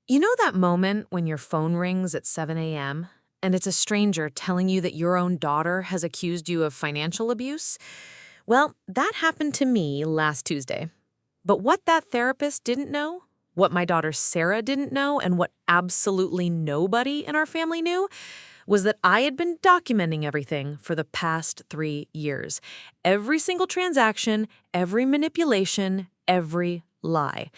You know that moment when your phone rings at 7 a.m. and it's a stranger telling you that your own daughter has accused you of financial abuse? Well, that happened to me last Tuesday. But what that therapist didn't know, what my daughter Sarah didn't know, and what absolutely nobody in our family knew was that I had been documenting everything for the past 3 years. Every single transaction, every manipulation, every lie.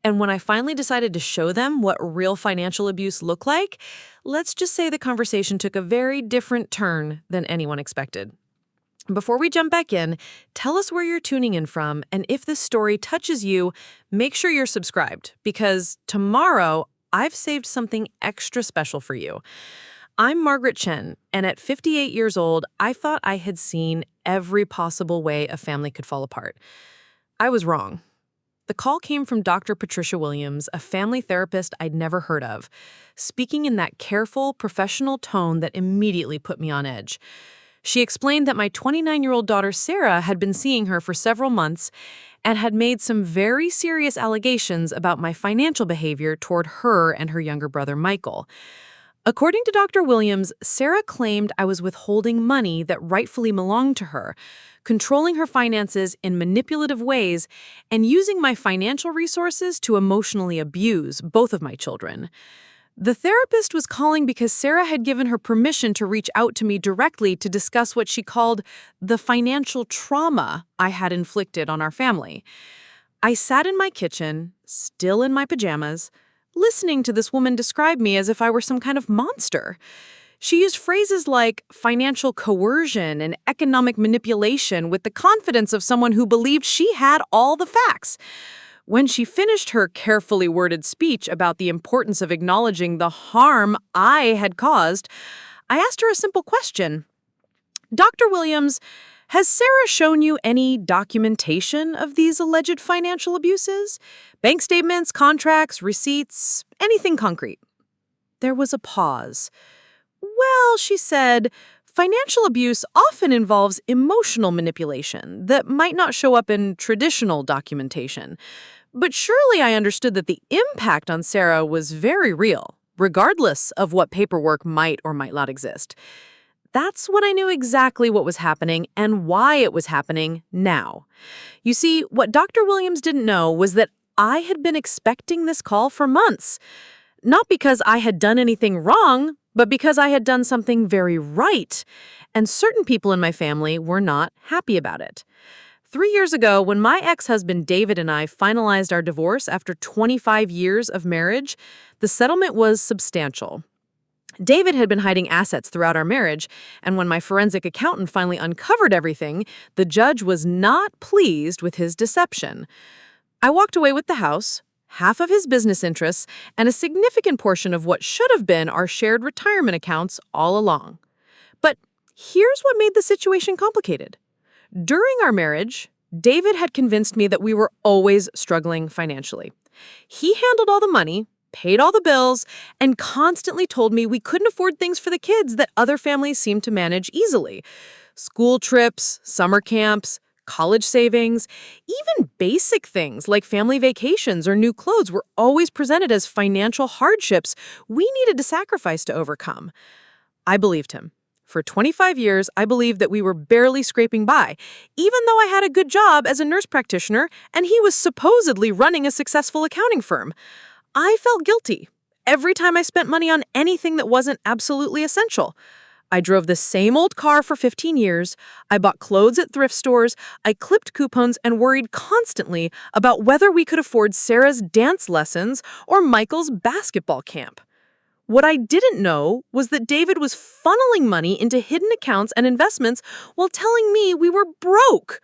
And when I finally decided to show them what real financial abuse looked like, let's just say the conversation took a very different turn than anyone expected. Before we jump back in, tell us where you're tuning in from, and if this story touches you, make sure you're subscribed, because tomorrow I've saved something extra special for you. I'm Margaret Chen, and at 58 years old, I thought I had seen every possible way a family could fall apart. I was wrong. The call came from Dr. Patricia Williams, a family therapist I'd never heard of, speaking in that careful, professional tone that immediately put me on edge. She explained that my 29-year-old daughter Sarah had been seeing her for several months and had made some very serious allegations about my financial behavior toward her and her younger brother Michael. According to Dr. Williams, Sarah claimed I was withholding money that rightfully belonged to her, controlling her finances in manipulative ways, and using my financial resources to emotionally abuse both of my children. The therapist was calling because Sarah had given her permission to reach out to me directly to discuss what she called the financial trauma I had inflicted on our family. I sat in my kitchen, still in my pajamas, listening to this woman describe me as if I were some kind of monster. She used phrases like financial coercion and economic manipulation with the confidence of someone who believed she had all the facts. When she finished her carefully worded speech about the importance of acknowledging the harm I had caused, I asked her a simple question. Dr. Williams, has Sarah shown you any documentation of these alleged financial abuses? Bank statements, contracts, receipts, anything concrete? There was a pause. Well, she said, financial abuse often involves emotional manipulation that might not show up in traditional documentation. But surely I understood that the impact on Sarah was very real, regardless of what paperwork might or might not exist. That's when I knew exactly what was happening and why it was happening now. You see, what Dr. Williams didn't know was that I had been expecting this call for months. Not because I had done anything wrong, but because I had done something very right. And certain people in my family were not happy about it. 3 years ago, when my ex-husband David and I finalized our divorce after 25 years of marriage, the settlement was substantial. David had been hiding assets throughout our marriage, and when my forensic accountant finally uncovered everything, the judge was not pleased with his deception. I walked away with the house, half of his business interests, and a significant portion of what should have been our shared retirement accounts all along. But here's what made the situation complicated. During our marriage, David had convinced me that we were always struggling financially. He handled all the money, paid all the bills, and constantly told me we couldn't afford things for the kids that other families seemed to manage easily. School trips, summer camps, college savings, even basic things like family vacations or new clothes were always presented as financial hardships we needed to sacrifice to overcome. I believed him. For 25 years, I believed that we were barely scraping by, even though I had a good job as a nurse practitioner and he was supposedly running a successful accounting firm. I felt guilty every time I spent money on anything that wasn't absolutely essential. I drove the same old car for 15 years, I bought clothes at thrift stores, I clipped coupons and worried constantly about whether we could afford Sarah's dance lessons or Michael's basketball camp. What I didn't know was that David was funneling money into hidden accounts and investments while telling me we were broke.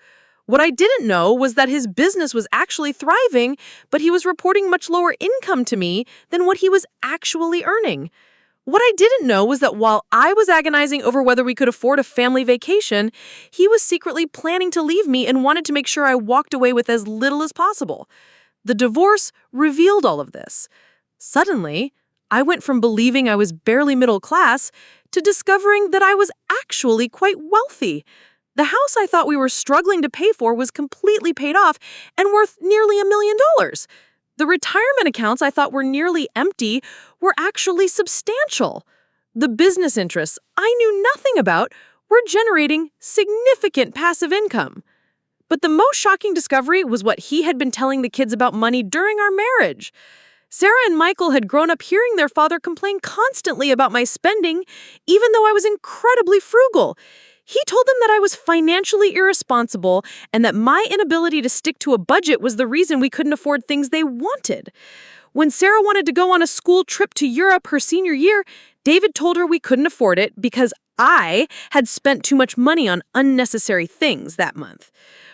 What I didn't know was that his business was actually thriving, but he was reporting much lower income to me than what he was actually earning. What I didn't know was that while I was agonizing over whether we could afford a family vacation, he was secretly planning to leave me and wanted to make sure I walked away with as little as possible. The divorce revealed all of this. Suddenly, I went from believing I was barely middle class to discovering that I was actually quite wealthy. The house I thought we were struggling to pay for was completely paid off and worth nearly $1 million. The retirement accounts I thought were nearly empty were actually substantial. The business interests I knew nothing about were generating significant passive income. But the most shocking discovery was what he had been telling the kids about money during our marriage. Sarah and Michael had grown up hearing their father complain constantly about my spending, even though I was incredibly frugal. He told them that I was financially irresponsible and that my inability to stick to a budget was the reason we couldn't afford things they wanted. When Sarah wanted to go on a school trip to Europe her senior year, David told her we couldn't afford it because I had spent too much money on unnecessary things that month.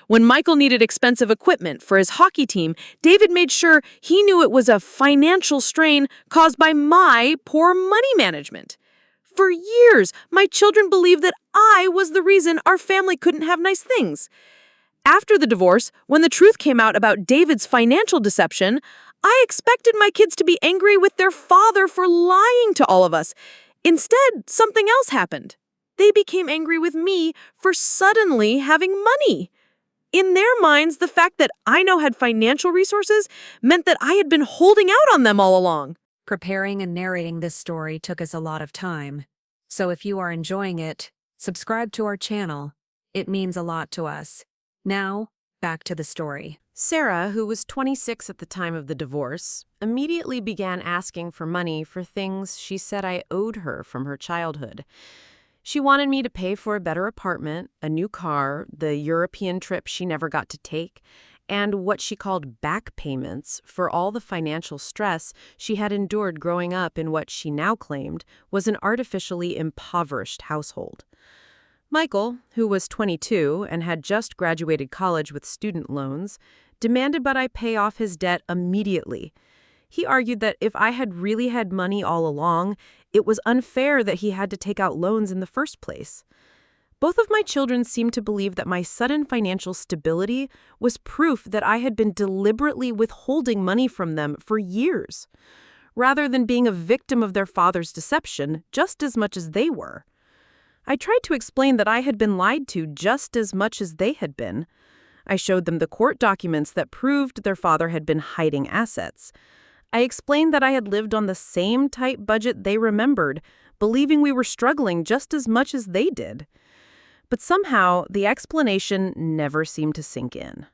When Michael needed expensive equipment for his hockey team, David made sure he knew it was a financial strain caused by my poor money management. For years, my children believed that I was the reason our family couldn't have nice things. After the divorce, when the truth came out about David's financial deception, I expected my kids to be angry with their father for lying to all of us. Instead, something else happened. They became angry with me for suddenly having money. In their minds, the fact that I now had financial resources meant that I had been holding out on them all along. Preparing and narrating this story took us a lot of time. So if you are enjoying it, subscribe to our channel. It means a lot to us. Now, back to the story. Sarah, who was 26 at the time of the divorce, immediately began asking for money for things she said I owed her from her childhood. She wanted me to pay for a better apartment, a new car, the European trip she never got to take, and what she called back payments for all the financial stress she had endured growing up in what she now claimed was an artificially impoverished household. Michael, who was 22 and had just graduated college with student loans, demanded that I pay off his debt immediately. He argued that if I had really had money all along, it was unfair that he had to take out loans in the first place. Both of my children seemed to believe that my sudden financial stability was proof that I had been deliberately withholding money from them for years, rather than being a victim of their father's deception just as much as they were. I tried to explain that I had been lied to just as much as they had been. I showed them the court documents that proved their father had been hiding assets. I explained that I had lived on the same tight budget they remembered, believing we were struggling just as much as they did. But somehow, the explanation never seemed to sink in.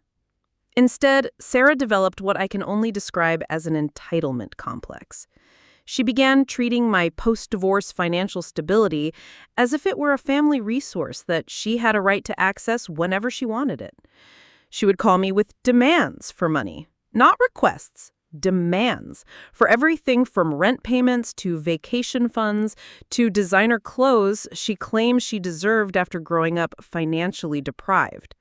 Instead, Sarah developed what I can only describe as an entitlement complex. She began treating my post-divorce financial stability as if it were a family resource that she had a right to access whenever she wanted it. She would call me with demands for money, not requests. Demands for everything from rent payments to vacation funds to designer clothes she claims she deserved after growing up financially deprived.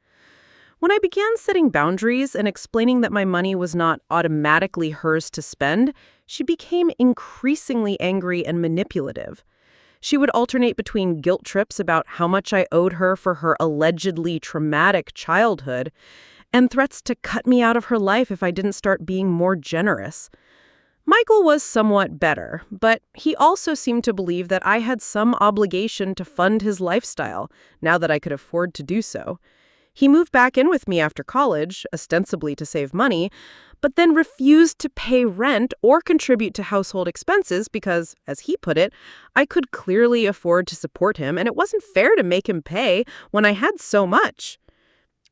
When I began setting boundaries and explaining that my money was not automatically hers to spend, she became increasingly angry and manipulative. She would alternate between guilt trips about how much I owed her for her allegedly traumatic childhood and threats to cut me out of her life if I didn't start being more generous. Michael was somewhat better, but he also seemed to believe that I had some obligation to fund his lifestyle, now that I could afford to do so. He moved back in with me after college, ostensibly to save money, but then refused to pay rent or contribute to household expenses because, as he put it, I could clearly afford to support him and it wasn't fair to make him pay when I had so much.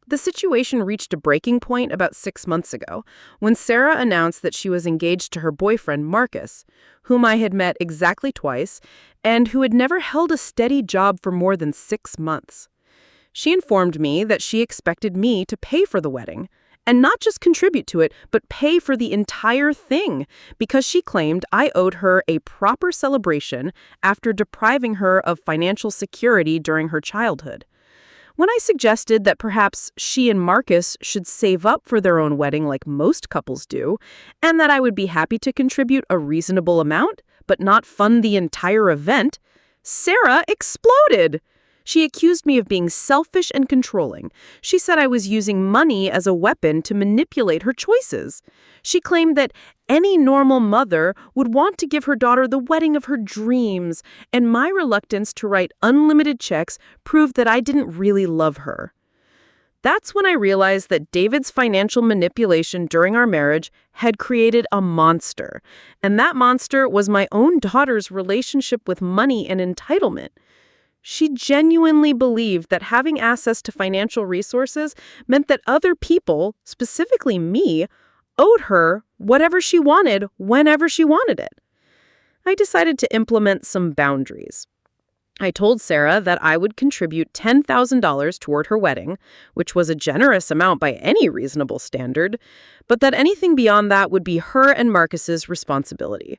The situation reached a breaking point about 6 months ago when Sarah announced that she was engaged to her boyfriend, Marcus, whom I had met exactly twice and who had never held a steady job for more than 6 months. She informed me that she expected me to pay for the wedding, and not just contribute to it, but pay for the entire thing, because she claimed I owed her a proper celebration after depriving her of financial security during her childhood. When I suggested that perhaps she and Marcus should save up for their own wedding like most couples do, and that I would be happy to contribute a reasonable amount, but not fund the entire event, Sarah exploded. She accused me of being selfish and controlling. She said I was using money as a weapon to manipulate her choices. She claimed that any normal mother would want to give her daughter the wedding of her dreams, and my reluctance to write unlimited checks proved that I didn't really love her. That's when I realized that David's financial manipulation during our marriage had created a monster. And that monster was my own daughter's relationship with money and entitlement. She genuinely believed that having access to financial resources meant that other people, specifically me, owed her whatever she wanted whenever she wanted it. I decided to implement some boundaries. I told Sarah that I would contribute $10,000 toward her wedding, which was a generous amount by any reasonable standard, but that anything beyond that would be her and Marcus's responsibility.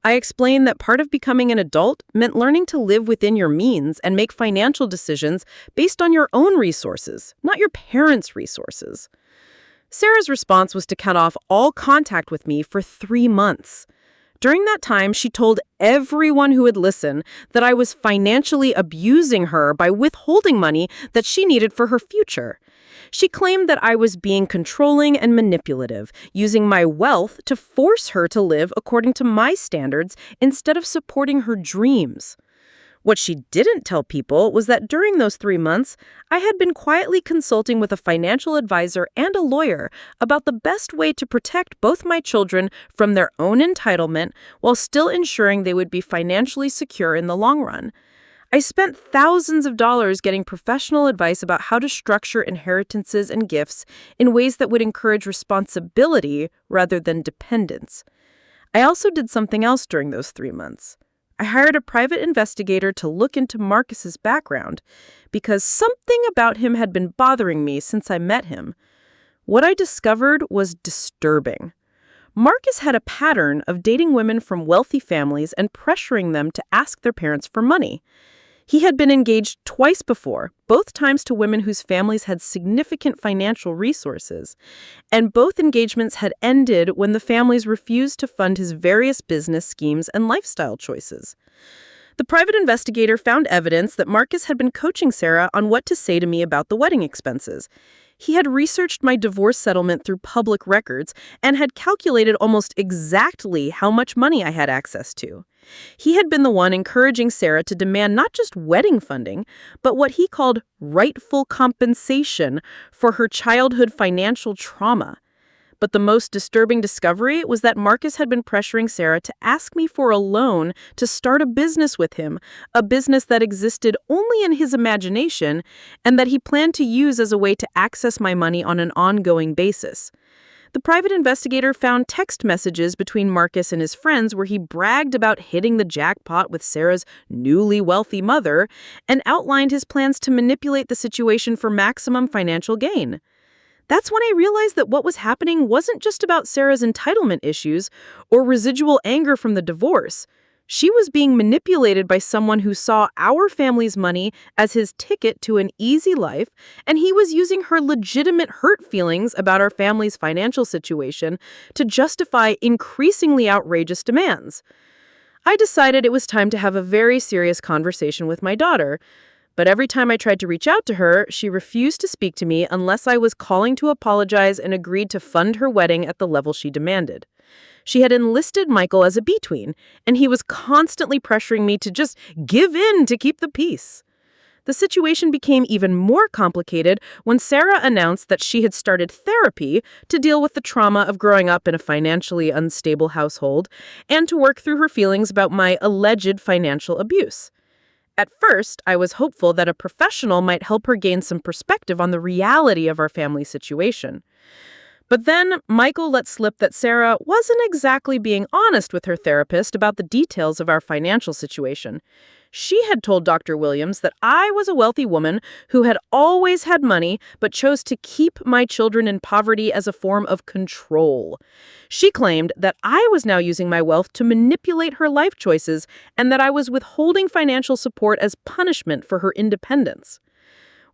I explained that part of becoming an adult meant learning to live within your means and make financial decisions based on your own resources, not your parents' resources. Sarah's response was to cut off all contact with me for 3 months. During that time, she told everyone who would listen that I was financially abusing her by withholding money that she needed for her future. She claimed that I was being controlling and manipulative, using my wealth to force her to live according to my standards instead of supporting her dreams. What she didn't tell people was that during those 3 months, I had been quietly consulting with a financial advisor and a lawyer about the best way to protect both my children from their own entitlement while still ensuring they would be financially secure in the long run. I spent thousands of dollars getting professional advice about how to structure inheritances and gifts in ways that would encourage responsibility rather than dependence. I also did something else during those 3 months. I hired a private investigator to look into Marcus's background because something about him had been bothering me since I met him. What I discovered was disturbing. Marcus had a pattern of dating women from wealthy families and pressuring them to ask their parents for money. He had been engaged twice before, both times to women whose families had significant financial resources, and both engagements had ended when the families refused to fund his various business schemes and lifestyle choices. The private investigator found evidence that Marcus had been coaching Sarah on what to say to me about the wedding expenses. He had researched my divorce settlement through public records and had calculated almost exactly how much money I had access to. He had been the one encouraging Sarah to demand not just wedding funding, but what he called rightful compensation for her childhood financial trauma. But the most disturbing discovery was that Marcus had been pressuring Sarah to ask me for a loan to start a business with him, a business that existed only in his imagination and that he planned to use as a way to access my money on an ongoing basis. The private investigator found text messages between Marcus and his friends where he bragged about hitting the jackpot with Sarah's newly wealthy mother and outlined his plans to manipulate the situation for maximum financial gain. That's when I realized that what was happening wasn't just about Sarah's entitlement issues or residual anger from the divorce. She was being manipulated by someone who saw our family's money as his ticket to an easy life, and he was using her legitimate hurt feelings about our family's financial situation to justify increasingly outrageous demands. I decided it was time to have a very serious conversation with my daughter. But every time I tried to reach out to her, she refused to speak to me unless I was calling to apologize and agreed to fund her wedding at the level she demanded. She had enlisted Michael as a between, and he was constantly pressuring me to just give in to keep the peace. The situation became even more complicated when Sarah announced that she had started therapy to deal with the trauma of growing up in a financially unstable household and to work through her feelings about my alleged financial abuse. At first, I was hopeful that a professional might help her gain some perspective on the reality of our family situation. But then, Michael let slip that Sarah wasn't exactly being honest with her therapist about the details of our financial situation. She had told Dr. Williams that I was a wealthy woman who had always had money but chose to keep my children in poverty as a form of control. She claimed that I was now using my wealth to manipulate her life choices and that I was withholding financial support as punishment for her independence.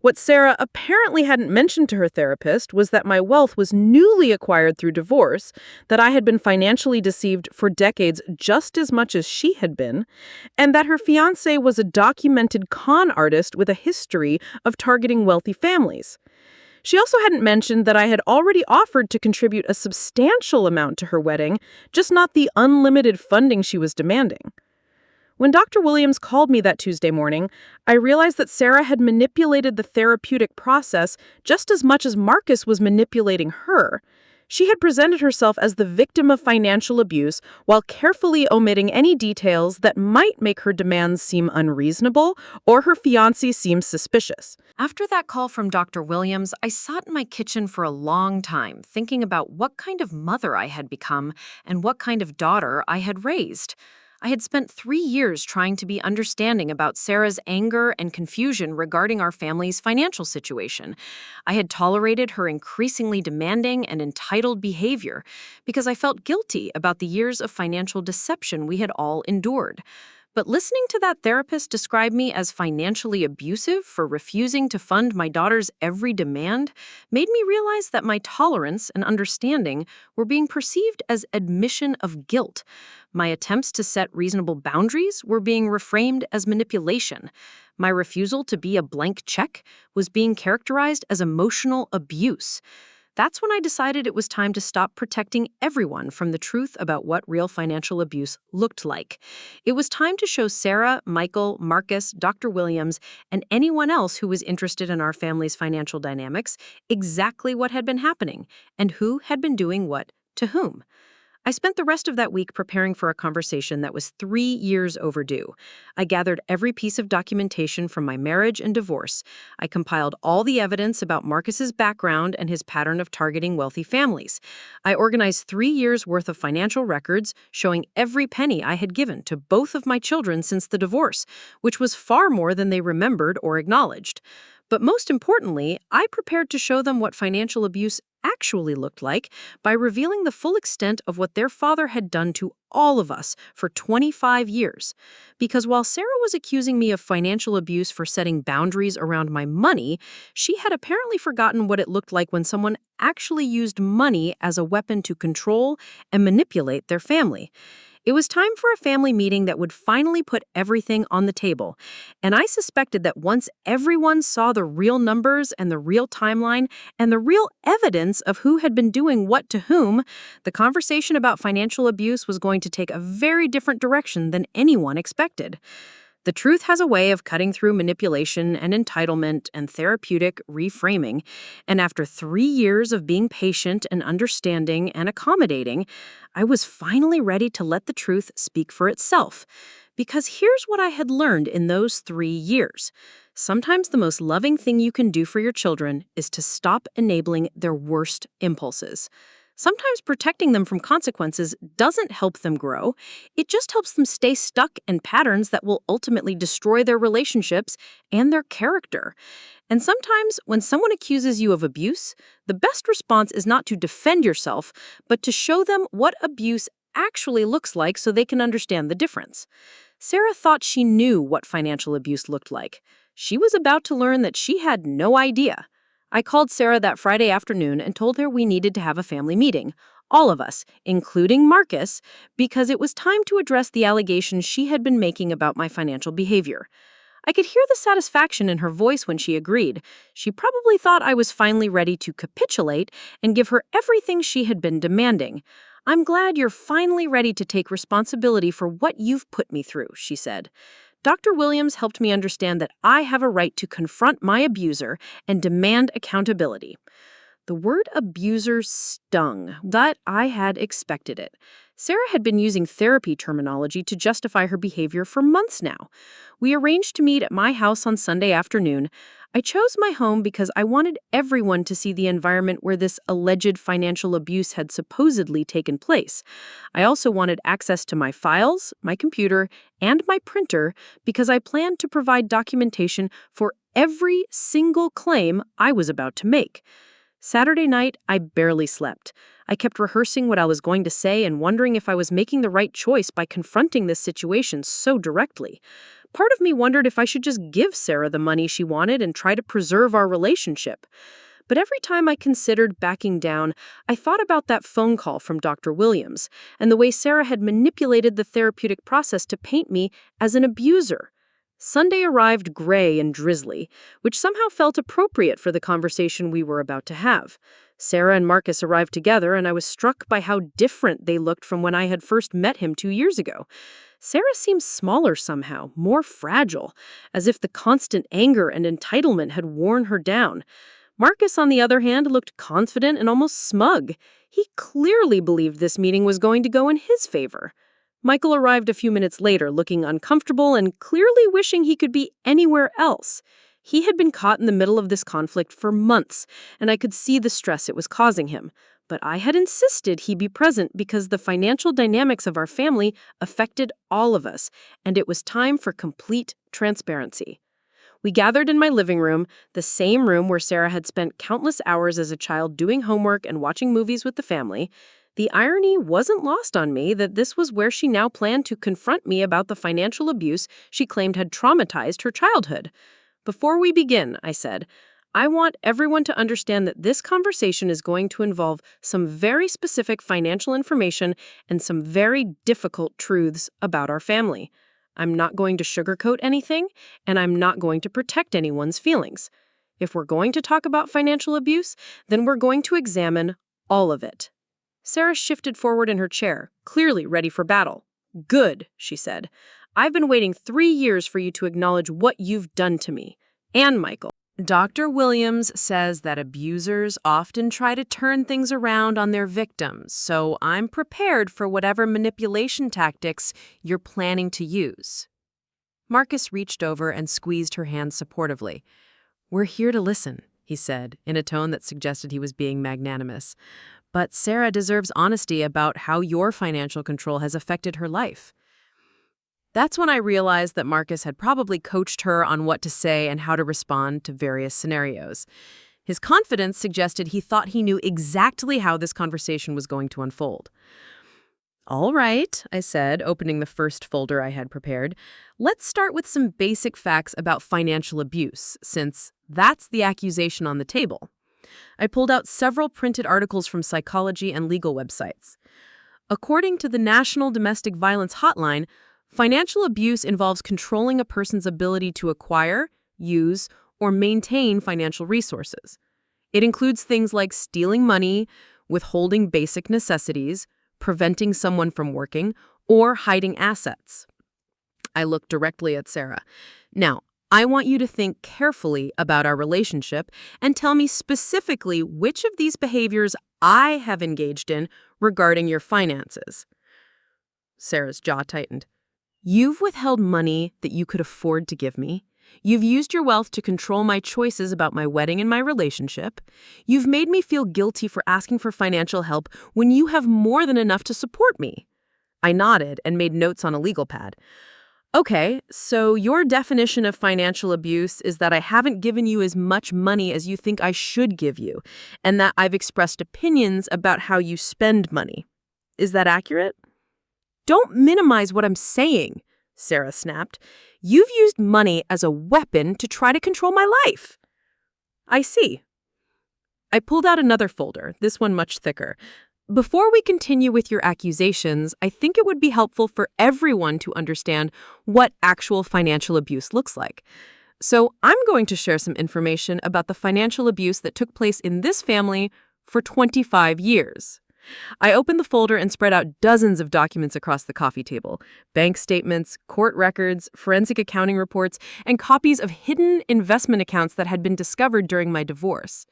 What Sarah apparently hadn't mentioned to her therapist was that my wealth was newly acquired through divorce, that I had been financially deceived for decades just as much as she had been, and that her fiancé was a documented con artist with a history of targeting wealthy families. She also hadn't mentioned that I had already offered to contribute a substantial amount to her wedding, just not the unlimited funding she was demanding. When Dr. Williams called me that Tuesday morning, I realized that Sarah had manipulated the therapeutic process just as much as Marcus was manipulating her. She had presented herself as the victim of financial abuse while carefully omitting any details that might make her demands seem unreasonable or her fiancé seem suspicious. After that call from Dr. Williams, I sat in my kitchen for a long time, thinking about what kind of mother I had become and what kind of daughter I had raised. I had spent 3 years trying to be understanding about Sarah's anger and confusion regarding our family's financial situation. I had tolerated her increasingly demanding and entitled behavior because I felt guilty about the years of financial deception we had all endured. But listening to that therapist describe me as financially abusive for refusing to fund my daughter's every demand made me realize that my tolerance and understanding were being perceived as admission of guilt. My attempts to set reasonable boundaries were being reframed as manipulation. My refusal to be a blank check was being characterized as emotional abuse. That's when I decided it was time to stop protecting everyone from the truth about what real financial abuse looked like. It was time to show Sarah, Michael, Marcus, Dr. Williams, and anyone else who was interested in our family's financial dynamics exactly what had been happening and who had been doing what to whom. I spent the rest of that week preparing for a conversation that was 3 years overdue. I gathered every piece of documentation from my marriage and divorce. I compiled all the evidence about Marcus's background and his pattern of targeting wealthy families. I organized 3 years' worth of financial records showing every penny I had given to both of my children since the divorce, which was far more than they remembered or acknowledged. But most importantly, I prepared to show them what financial abuse actually looked like by revealing the full extent of what their father had done to all of us for 25 years. Because while Sarah was accusing me of financial abuse for setting boundaries around my money, she had apparently forgotten what it looked like when someone actually used money as a weapon to control and manipulate their family. It was time for a family meeting that would finally put everything on the table, and I suspected that once everyone saw the real numbers and the real timeline and the real evidence of who had been doing what to whom, the conversation about financial abuse was going to take a very different direction than anyone expected. The truth has a way of cutting through manipulation and entitlement and therapeutic reframing, and after 3 years of being patient and understanding and accommodating, I was finally ready to let the truth speak for itself. Because here's what I had learned in those 3 years. Sometimes the most loving thing you can do for your children is to stop enabling their worst impulses. Sometimes protecting them from consequences doesn't help them grow. It just helps them stay stuck in patterns that will ultimately destroy their relationships and their character. And sometimes when someone accuses you of abuse, the best response is not to defend yourself, but to show them what abuse actually looks like so they can understand the difference. Sarah thought she knew what financial abuse looked like. She was about to learn that she had no idea. I called Sarah that Friday afternoon and told her we needed to have a family meeting, all of us, including Marcus, because it was time to address the allegations she had been making about my financial behavior. I could hear the satisfaction in her voice when she agreed. She probably thought I was finally ready to capitulate and give her everything she had been demanding. "I'm glad you're finally ready to take responsibility for what you've put me through," she said. Dr. Williams helped me understand that I have a right to confront my abuser and demand accountability. The word abuser stung, but I had expected it. Sarah had been using therapy terminology to justify her behavior for months now. We arranged to meet at my house on Sunday afternoon. I chose my home because I wanted everyone to see the environment where this alleged financial abuse had supposedly taken place. I also wanted access to my files, my computer, and my printer because I planned to provide documentation for every single claim I was about to make. Saturday night, I barely slept. I kept rehearsing what I was going to say and wondering if I was making the right choice by confronting this situation so directly. Part of me wondered if I should just give Sarah the money she wanted and try to preserve our relationship. But every time I considered backing down, I thought about that phone call from Dr. Williams and the way Sarah had manipulated the therapeutic process to paint me as an abuser. Sunday arrived gray and drizzly, which somehow felt appropriate for the conversation we were about to have. Sarah and Marcus arrived together, and I was struck by how different they looked from when I had first met him 2 years ago. Sarah seemed smaller somehow, more fragile, as if the constant anger and entitlement had worn her down. Marcus, on the other hand, looked confident and almost smug. He clearly believed this meeting was going to go in his favor. Michael arrived a few minutes later, looking uncomfortable and clearly wishing he could be anywhere else. He had been caught in the middle of this conflict for months, and I could see the stress it was causing him. But I had insisted he be present because the financial dynamics of our family affected all of us, and it was time for complete transparency. We gathered in my living room, the same room where Sarah had spent countless hours as a child doing homework and watching movies with the family. The irony wasn't lost on me that this was where she now planned to confront me about the financial abuse she claimed had traumatized her childhood. "Before we begin," I said, "I want everyone to understand that this conversation is going to involve some very specific financial information and some very difficult truths about our family. I'm not going to sugarcoat anything, and I'm not going to protect anyone's feelings. If we're going to talk about financial abuse, then we're going to examine all of it." Sarah shifted forward in her chair, clearly ready for battle. "Good," she said. "I've been waiting 3 years for you to acknowledge what you've done to me. And Michael." Dr. Williams says that abusers often try to turn things around on their victims, so I'm prepared for whatever manipulation tactics you're planning to use. Marcus reached over and squeezed her hand supportively. "We're here to listen," he said, in a tone that suggested he was being magnanimous. "But Sarah deserves honesty about how your financial control has affected her life." That's when I realized that Marcus had probably coached her on what to say and how to respond to various scenarios. His confidence suggested he thought he knew exactly how this conversation was going to unfold. "All right," I said, opening the first folder I had prepared. "Let's start with some basic facts about financial abuse, since that's the accusation on the table." I pulled out several printed articles from psychology and legal websites. According to the National Domestic Violence Hotline, financial abuse involves controlling a person's ability to acquire, use, or maintain financial resources. It includes things like stealing money, withholding basic necessities, preventing someone from working, or hiding assets. I looked directly at Sarah. "Now, I want you to think carefully about our relationship and tell me specifically which of these behaviors I have engaged in regarding your finances." Sarah's jaw tightened. "You've withheld money that you could afford to give me. You've used your wealth to control my choices about my wedding and my relationship. You've made me feel guilty for asking for financial help when you have more than enough to support me." I nodded and made notes on a legal pad. "Okay, so your definition of financial abuse is that I haven't given you as much money as you think I should give you, and that I've expressed opinions about how you spend money. Is that accurate?" "Don't minimize what I'm saying," Sarah snapped. "You've used money as a weapon to try to control my life." "I see." I pulled out another folder, this one much thicker. "Before we continue with your accusations, I think it would be helpful for everyone to understand what actual financial abuse looks like. So I'm going to share some information about the financial abuse that took place in this family for 25 years. I opened the folder and spread out dozens of documents across the coffee table: bank statements, court records, forensic accounting reports, and copies of hidden investment accounts that had been discovered during my divorce.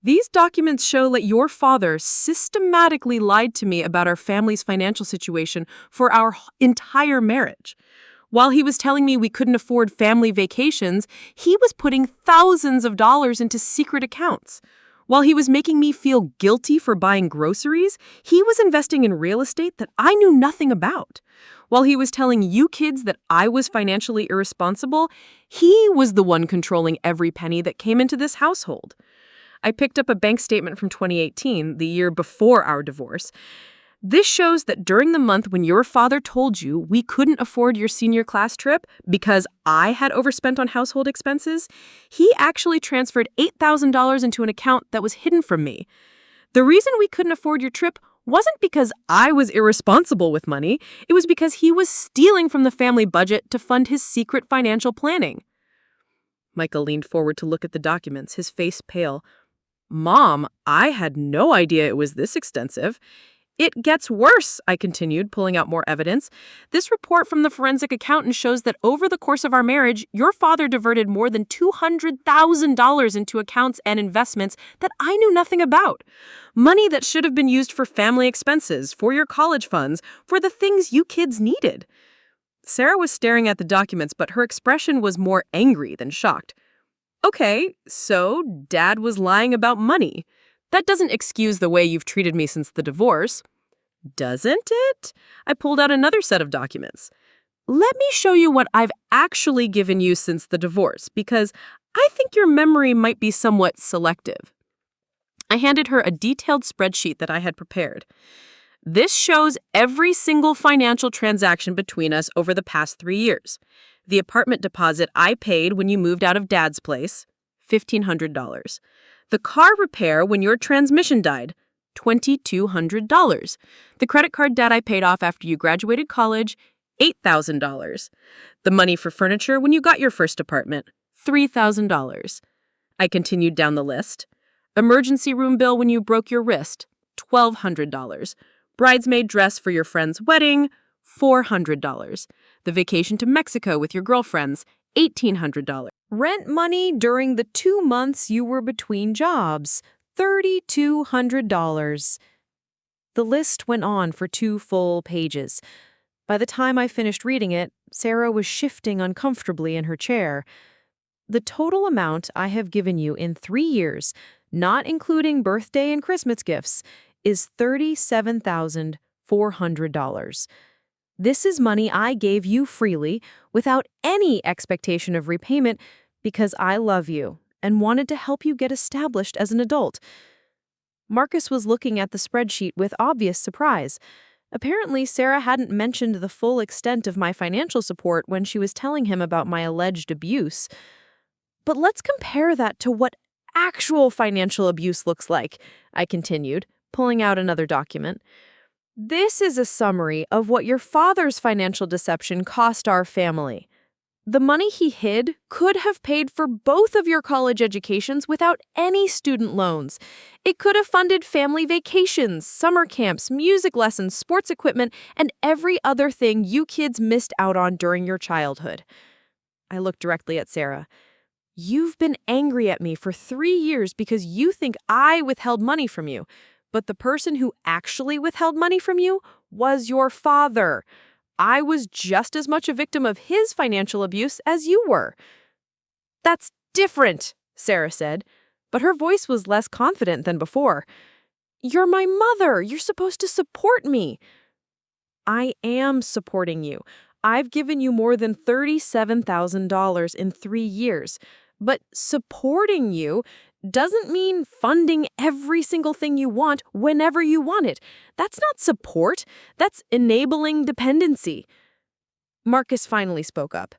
These documents show that your father systematically lied to me about our family's financial situation for our entire marriage. While he was telling me we couldn't afford family vacations, he was putting thousands of dollars into secret accounts. While he was making me feel guilty for buying groceries, he was investing in real estate that I knew nothing about. While he was telling you kids that I was financially irresponsible, he was the one controlling every penny that came into this household." I picked up a bank statement from 2018, the year before our divorce. "This shows that during the month when your father told you we couldn't afford your senior class trip because I had overspent on household expenses, he actually transferred $8,000 into an account that was hidden from me. The reason we couldn't afford your trip wasn't because I was irresponsible with money. It was because he was stealing from the family budget to fund his secret financial planning." Michael leaned forward to look at the documents, his face pale. Mom, I had no idea it was this extensive. It gets worse, I continued, pulling out more evidence. This report from the forensic accountant shows that over the course of our marriage, your father diverted more than $200,000 into accounts and investments that I knew nothing about. Money that should have been used for family expenses, for your college funds, for the things you kids needed. Sarah was staring at the documents, but her expression was more angry than shocked. Okay, so Dad was lying about money. That doesn't excuse the way you've treated me since the divorce. Doesn't it? I pulled out another set of documents. Let me show you what I've actually given you since the divorce, because I think your memory might be somewhat selective. I handed her a detailed spreadsheet that I had prepared. This shows every single financial transaction between us over the past 3 years. The apartment deposit I paid when you moved out of Dad's place, $1,500. The car repair when your transmission died, $2,200. The credit card debt I paid off after you graduated college, $8,000. The money for furniture when you got your first apartment, $3,000. I continued down the list. Emergency room bill when you broke your wrist, $1,200. Bridesmaid dress for your friend's wedding, $400. The vacation to Mexico with your girlfriends, $1,800. Rent money during the 2 months you were between jobs, $3,200. The list went on for 2 full pages. By the time I finished reading it, Sarah was shifting uncomfortably in her chair. The total amount I have given you in 3 years, not including birthday and Christmas gifts, is $37,400. This is money I gave you freely, without any expectation of repayment, because I love you and wanted to help you get established as an adult. Marcus was looking at the spreadsheet with obvious surprise. Apparently, Sarah hadn't mentioned the full extent of my financial support when she was telling him about my alleged abuse. But let's compare that to what actual financial abuse looks like, I continued, pulling out another document. This is a summary of what your father's financial deception cost our family. The money he hid could have paid for both of your college educations without any student loans. It could have funded family vacations, summer camps, music lessons, sports equipment, and every other thing you kids missed out on during your childhood. I looked directly at Sarah. You've been angry at me for 3 years because you think I withheld money from you. But the person who actually withheld money from you was your father. I was just as much a victim of his financial abuse as you were. That's different, Sarah said, but her voice was less confident than before. You're my mother. You're supposed to support me. I am supporting you. I've given you more than $37,000 in 3 years. But supporting you doesn't mean funding every single thing you want whenever you want it. That's not support. That's enabling dependency. Marcus finally spoke up.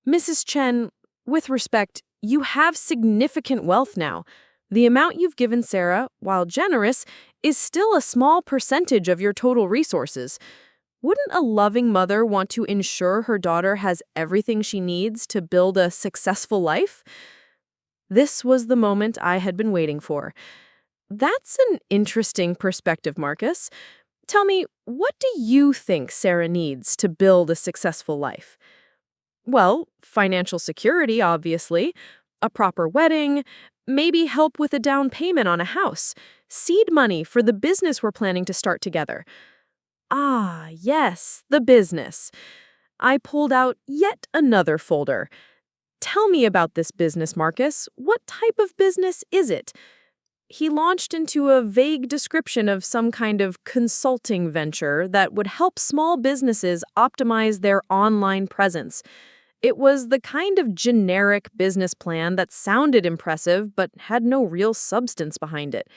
Mrs. Chen, with respect, you have significant wealth now. The amount you've given Sarah, while generous, is still a small percentage of your total resources. Wouldn't a loving mother want to ensure her daughter has everything she needs to build a successful life? This was the moment I had been waiting for. That's an interesting perspective, Marcus. Tell me, what do you think Sarah needs to build a successful life? Well, financial security, obviously, a proper wedding, maybe help with a down payment on a house, seed money for the business we're planning to start together. Ah, yes, the business. I pulled out yet another folder. Tell me about this business, Marcus. What type of business is it? He launched into a vague description of some kind of consulting venture that would help small businesses optimize their online presence. It was the kind of generic business plan that sounded impressive but had no real substance behind it.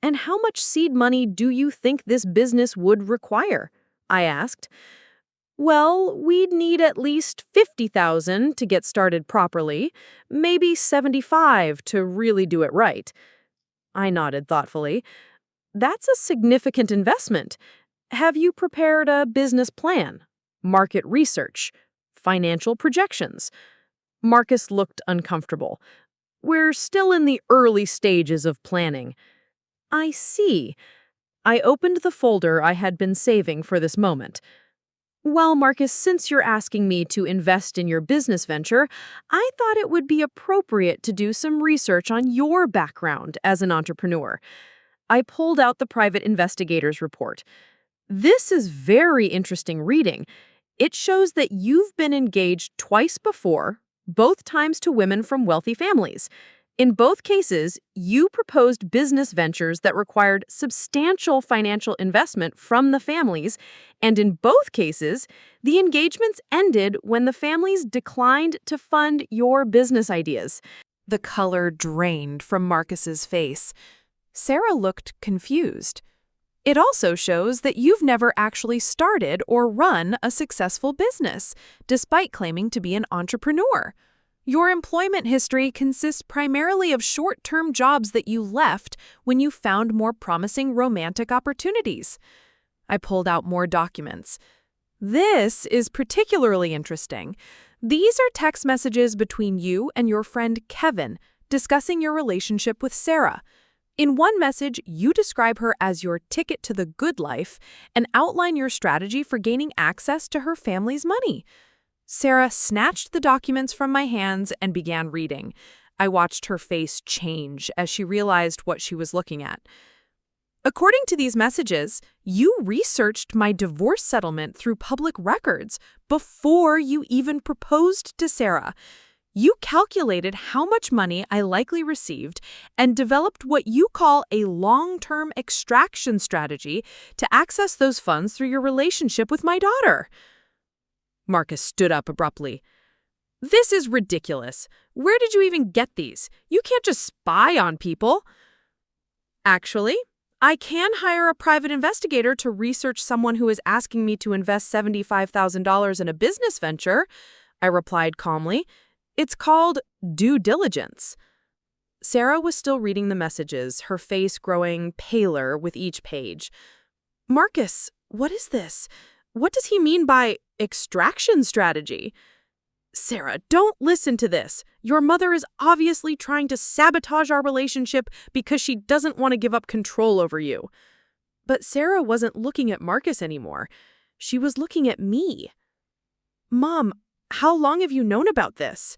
And how much seed money do you think this business would require? I asked. Well, we'd need at least $50,000 to get started properly, maybe $75,000 to really do it right. I nodded thoughtfully. That's a significant investment. Have you prepared a business plan, market research, financial projections? Marcus looked uncomfortable. We're still in the early stages of planning. I see. I opened the folder I had been saving for this moment. Well, Marcus, since you're asking me to invest in your business venture, I thought it would be appropriate to do some research on your background as an entrepreneur. I pulled out the private investigator's report. This is very interesting reading. It shows that you've been engaged twice before, both times to women from wealthy families. In both cases, you proposed business ventures that required substantial financial investment from the families, and in both cases, the engagements ended when the families declined to fund your business ideas. The color drained from Marcus's face. Sarah looked confused. It also shows that you've never actually started or run a successful business, despite claiming to be an entrepreneur. Your employment history consists primarily of short-term jobs that you left when you found more promising romantic opportunities. I pulled out more documents. This is particularly interesting. These are text messages between you and your friend Kevin discussing your relationship with Sarah. In one message, you describe her as your ticket to the good life and outline your strategy for gaining access to her family's money. Sarah snatched the documents from my hands and began reading. I watched her face change as she realized what she was looking at. According to these messages, you researched my divorce settlement through public records before you even proposed to Sarah. You calculated how much money I likely received and developed what you call a long-term extraction strategy to access those funds through your relationship with my daughter. Marcus stood up abruptly. This is ridiculous. Where did you even get these? You can't just spy on people. Actually, I can hire a private investigator to research someone who is asking me to invest $75,000 in a business venture, I replied calmly. It's called due diligence. Sarah was still reading the messages, her face growing paler with each page. Marcus, what is this? What does he mean by extraction strategy? Sarah, don't listen to this. Your mother is obviously trying to sabotage our relationship because she doesn't want to give up control over you. But Sarah wasn't looking at Marcus anymore. She was looking at me. Mom, how long have you known about this?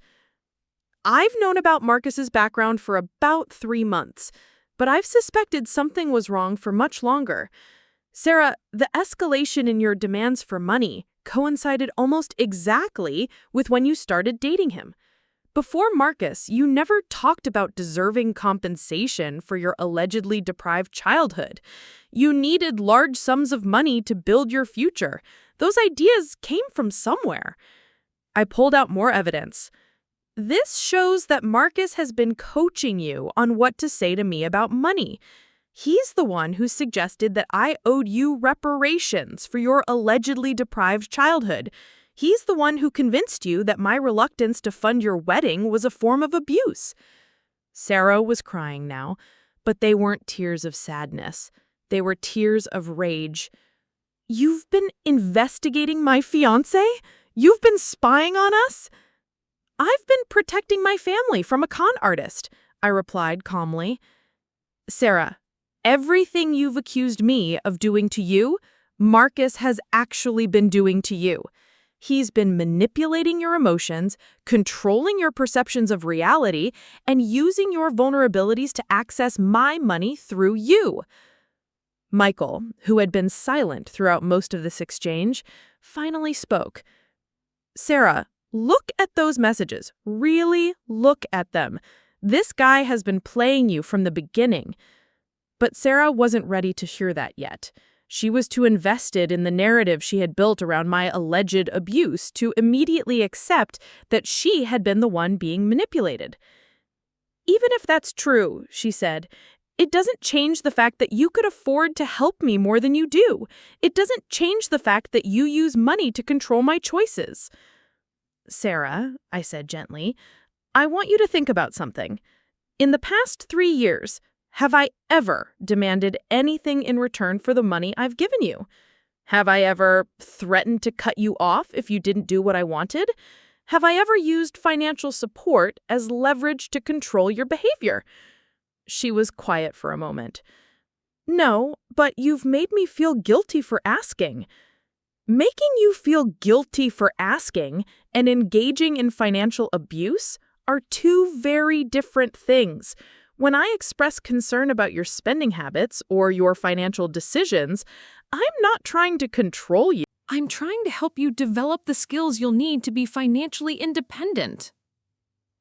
I've known about Marcus's background for about 3 months, but I've suspected something was wrong for much longer. Sarah, the escalation in your demands for money coincided almost exactly with when you started dating him. Before Marcus, you never talked about deserving compensation for your allegedly deprived childhood. You needed large sums of money to build your future. Those ideas came from somewhere. I pulled out more evidence. This shows that Marcus has been coaching you on what to say to me about money. He's the one who suggested that I owed you reparations for your allegedly deprived childhood. He's the one who convinced you that my reluctance to fund your wedding was a form of abuse. Sarah was crying now, but they weren't tears of sadness. They were tears of rage. You've been investigating my fiancé? You've been spying on us? I've been protecting my family from a con artist, I replied calmly. Sarah, everything you've accused me of doing to you, Marcus has actually been doing to you. He's been manipulating your emotions, controlling your perceptions of reality, and using your vulnerabilities to access my money through you. Michael, who had been silent throughout most of this exchange, finally spoke. Sarah, look at those messages. Really look at them. This guy has been playing you from the beginning. But Sarah wasn't ready to hear that yet. She was too invested in the narrative she had built around my alleged abuse to immediately accept that she had been the one being manipulated. Even if that's true, she said, it doesn't change the fact that you could afford to help me more than you do. It doesn't change the fact that you use money to control my choices. Sarah, I said gently, I want you to think about something. In the past 3 years, have I ever demanded anything in return for the money I've given you? Have I ever threatened to cut you off if you didn't do what I wanted? Have I ever used financial support as leverage to control your behavior? She was quiet for a moment. No, but you've made me feel guilty for asking. Making you feel guilty for asking and engaging in financial abuse are two very different things. When I express concern about your spending habits or your financial decisions, I'm not trying to control you. I'm trying to help you develop the skills you'll need to be financially independent.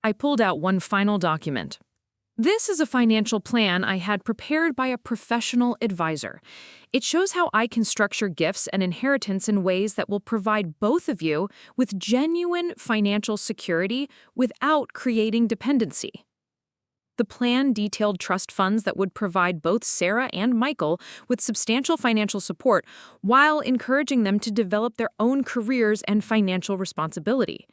I pulled out one final document. This is a financial plan I had prepared by a professional advisor. It shows how I can structure gifts and inheritance in ways that will provide both of you with genuine financial security without creating dependency. The plan detailed trust funds that would provide both Sarah and Michael with substantial financial support while encouraging them to develop their own careers and financial responsibility.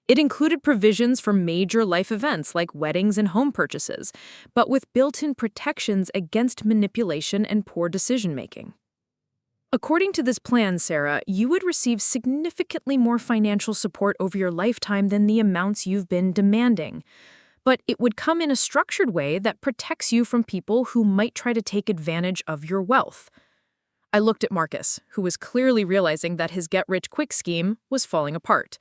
It included provisions for major life events like weddings and home purchases, but with built-in protections against manipulation and poor decision-making. According to this plan, Sarah, you would receive significantly more financial support over your lifetime than the amounts you've been demanding. But it would come in a structured way that protects you from people who might try to take advantage of your wealth. I looked at Marcus, who was clearly realizing that his get-rich-quick scheme was falling apart.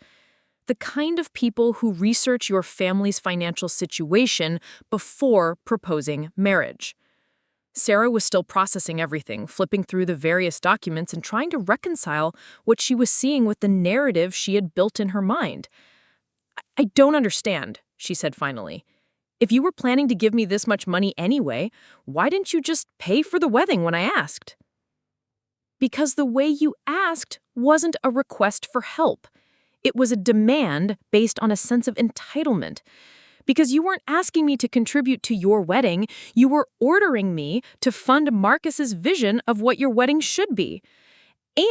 The kind of people who research your family's financial situation before proposing marriage. Sarah was still processing everything, flipping through the various documents and trying to reconcile what she was seeing with the narrative she had built in her mind. I don't understand, she said finally. If you were planning to give me this much money anyway, why didn't you just pay for the wedding when I asked? Because the way you asked wasn't a request for help. It was a demand based on a sense of entitlement. Because you weren't asking me to contribute to your wedding, you were ordering me to fund Marcus's vision of what your wedding should be.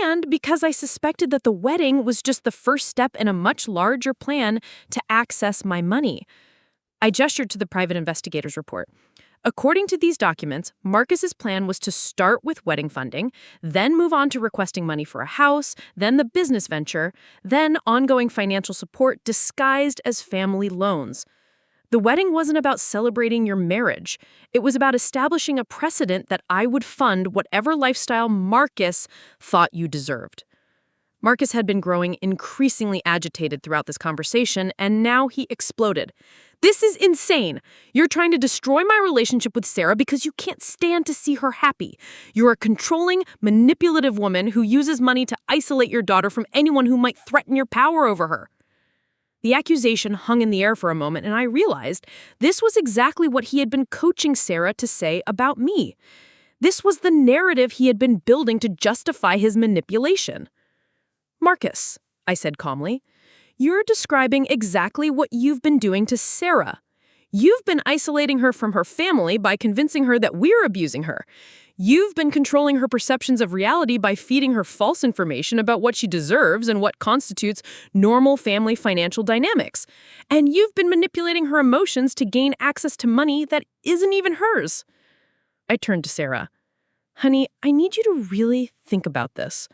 And because I suspected that the wedding was just the first step in a much larger plan to access my money. I gestured to the private investigator's report. According to these documents, Marcus's plan was to start with wedding funding, then move on to requesting money for a house, then the business venture, then ongoing financial support disguised as family loans. The wedding wasn't about celebrating your marriage. It was about establishing a precedent that I would fund whatever lifestyle Marcus thought you deserved. Marcus had been growing increasingly agitated throughout this conversation, and now he exploded. This is insane. You're trying to destroy my relationship with Sarah because you can't stand to see her happy. You're a controlling, manipulative woman who uses money to isolate your daughter from anyone who might threaten your power over her. The accusation hung in the air for a moment, and I realized this was exactly what he had been coaching Sarah to say about me. This was the narrative he had been building to justify his manipulation. Marcus, I said calmly, you're describing exactly what you've been doing to Sarah. You've been isolating her from her family by convincing her that we're abusing her. You've been controlling her perceptions of reality by feeding her false information about what she deserves and what constitutes normal family financial dynamics. And you've been manipulating her emotions to gain access to money that isn't even hers. I turned to Sarah. Honey, I need you to really think about this.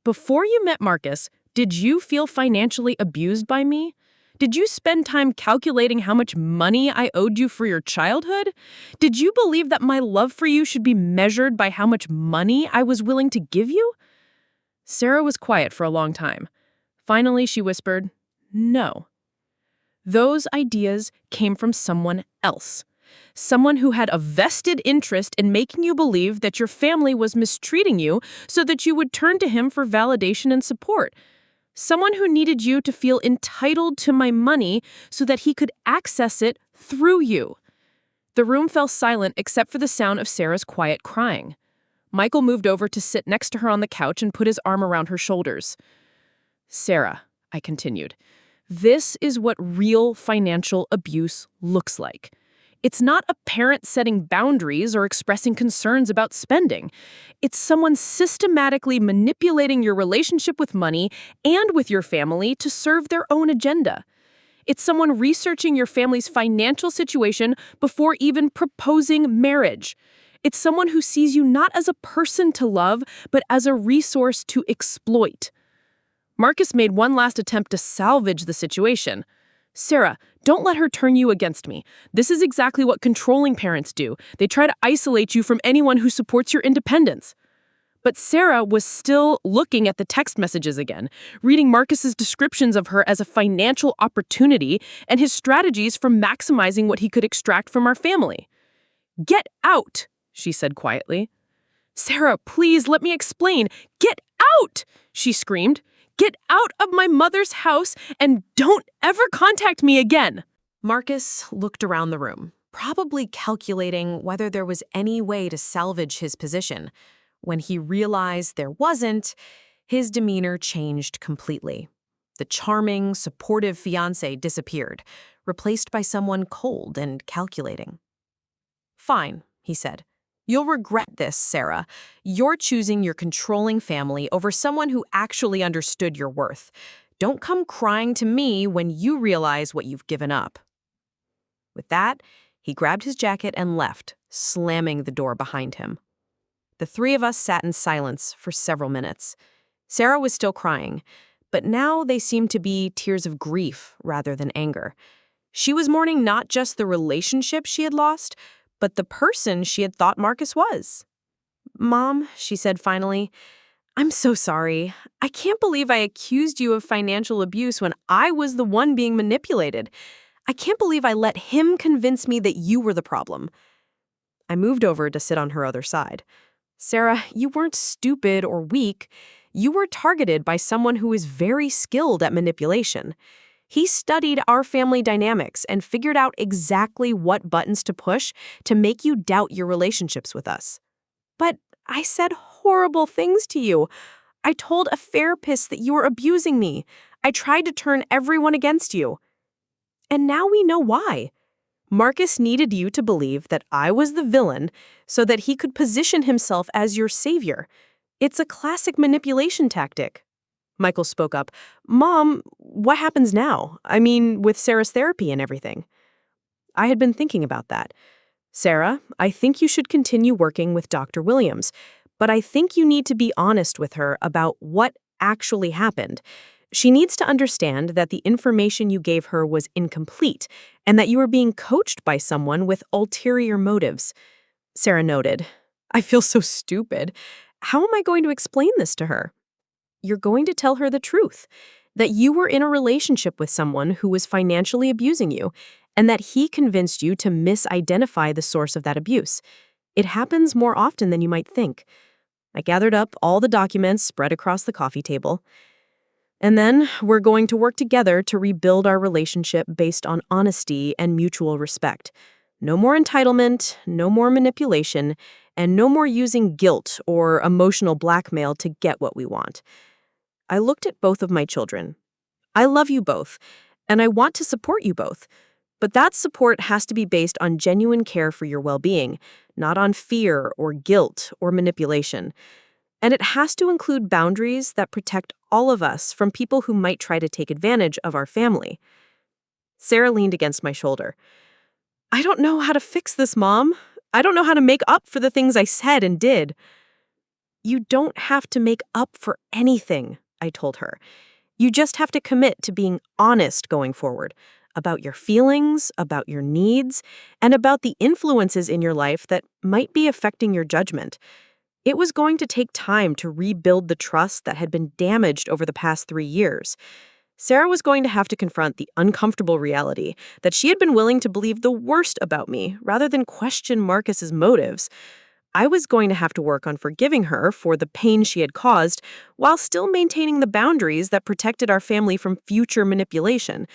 Before you met Marcus, did you feel financially abused by me? Did you spend time calculating how much money I owed you for your childhood? Did you believe that my love for you should be measured by how much money I was willing to give you? Sarah was quiet for a long time. Finally, she whispered, No. Those ideas came from someone else. Someone who had a vested interest in making you believe that your family was mistreating you so that you would turn to him for validation and support. Someone who needed you to feel entitled to my money so that he could access it through you. The room fell silent except for the sound of Sarah's quiet crying. Michael moved over to sit next to her on the couch and put his arm around her shoulders. Sarah, I continued, this is what real financial abuse looks like. It's not a parent setting boundaries or expressing concerns about spending. It's someone systematically manipulating your relationship with money and with your family to serve their own agenda. It's someone researching your family's financial situation before even proposing marriage. It's someone who sees you not as a person to love, but as a resource to exploit. Marcus made one last attempt to salvage the situation. Sarah, don't let her turn you against me. This is exactly what controlling parents do. They try to isolate you from anyone who supports your independence. But Sarah was still looking at the text messages again, reading Marcus's descriptions of her as a financial opportunity and his strategies for maximizing what he could extract from our family. "Get out," she said quietly. "Sarah, please let me explain. Get out," she screamed. "Get out of my mother's house and don't ever contact me again." Marcus looked around the room, probably calculating whether there was any way to salvage his position. When he realized there wasn't, his demeanor changed completely. The charming, supportive fiancé disappeared, replaced by someone cold and calculating. "Fine," he said. "You'll regret this, Sarah. You're choosing your controlling family over someone who actually understood your worth. Don't come crying to me when you realize what you've given up." With that, he grabbed his jacket and left, slamming the door behind him. The three of us sat in silence for several minutes. Sarah was still crying, but now they seemed to be tears of grief rather than anger. She was mourning not just the relationship she had lost, but the person she had thought Marcus was. "Mom," she said finally, "I'm so sorry. I can't believe I accused you of financial abuse when I was the one being manipulated. I can't believe I let him convince me that you were the problem." I moved over to sit on her other side. "Sarah, you weren't stupid or weak. You were targeted by someone who is very skilled at manipulation. He studied our family dynamics and figured out exactly what buttons to push to make you doubt your relationships with us. But I said horrible things to you. I told a therapist that you were abusing me. I tried to turn everyone against you. And now we know why. Marcus needed you to believe that I was the villain so that he could position himself as your savior. It's a classic manipulation tactic." Michael spoke up. "Mom, what happens now? I mean, with Sarah's therapy and everything." I had been thinking about that. "Sarah, I think you should continue working with Dr. Williams, but I think you need to be honest with her about what actually happened. She needs to understand that the information you gave her was incomplete and that you were being coached by someone with ulterior motives." Sarah noted. "I feel so stupid. How am I going to explain this to her?" "You're going to tell her the truth, that you were in a relationship with someone who was financially abusing you, and that he convinced you to misidentify the source of that abuse. It happens more often than you might think." I gathered up all the documents spread across the coffee table. "And then we're going to work together to rebuild our relationship based on honesty and mutual respect. No more entitlement, no more manipulation, and no more using guilt or emotional blackmail to get what we want." I looked at both of my children. I love you both, and I want to support you both. But that support has to be based on genuine care for your well-being, not on fear or guilt or manipulation. And it has to include boundaries that protect all of us from people who might try to take advantage of our family. Sarah leaned against my shoulder. "I don't know how to fix this, Mom. I don't know how to make up for the things I said and did." "You don't have to make up for anything," I told her. "You just have to commit to being honest going forward about your feelings, about your needs, and about the influences in your life that might be affecting your judgment." It was going to take time to rebuild the trust that had been damaged over the past 3 years. Sarah was going to have to confront the uncomfortable reality that she had been willing to believe the worst about me rather than question Marcus's motives. I was going to have to work on forgiving her for the pain she had caused while still maintaining the boundaries that protected our family from future manipulation.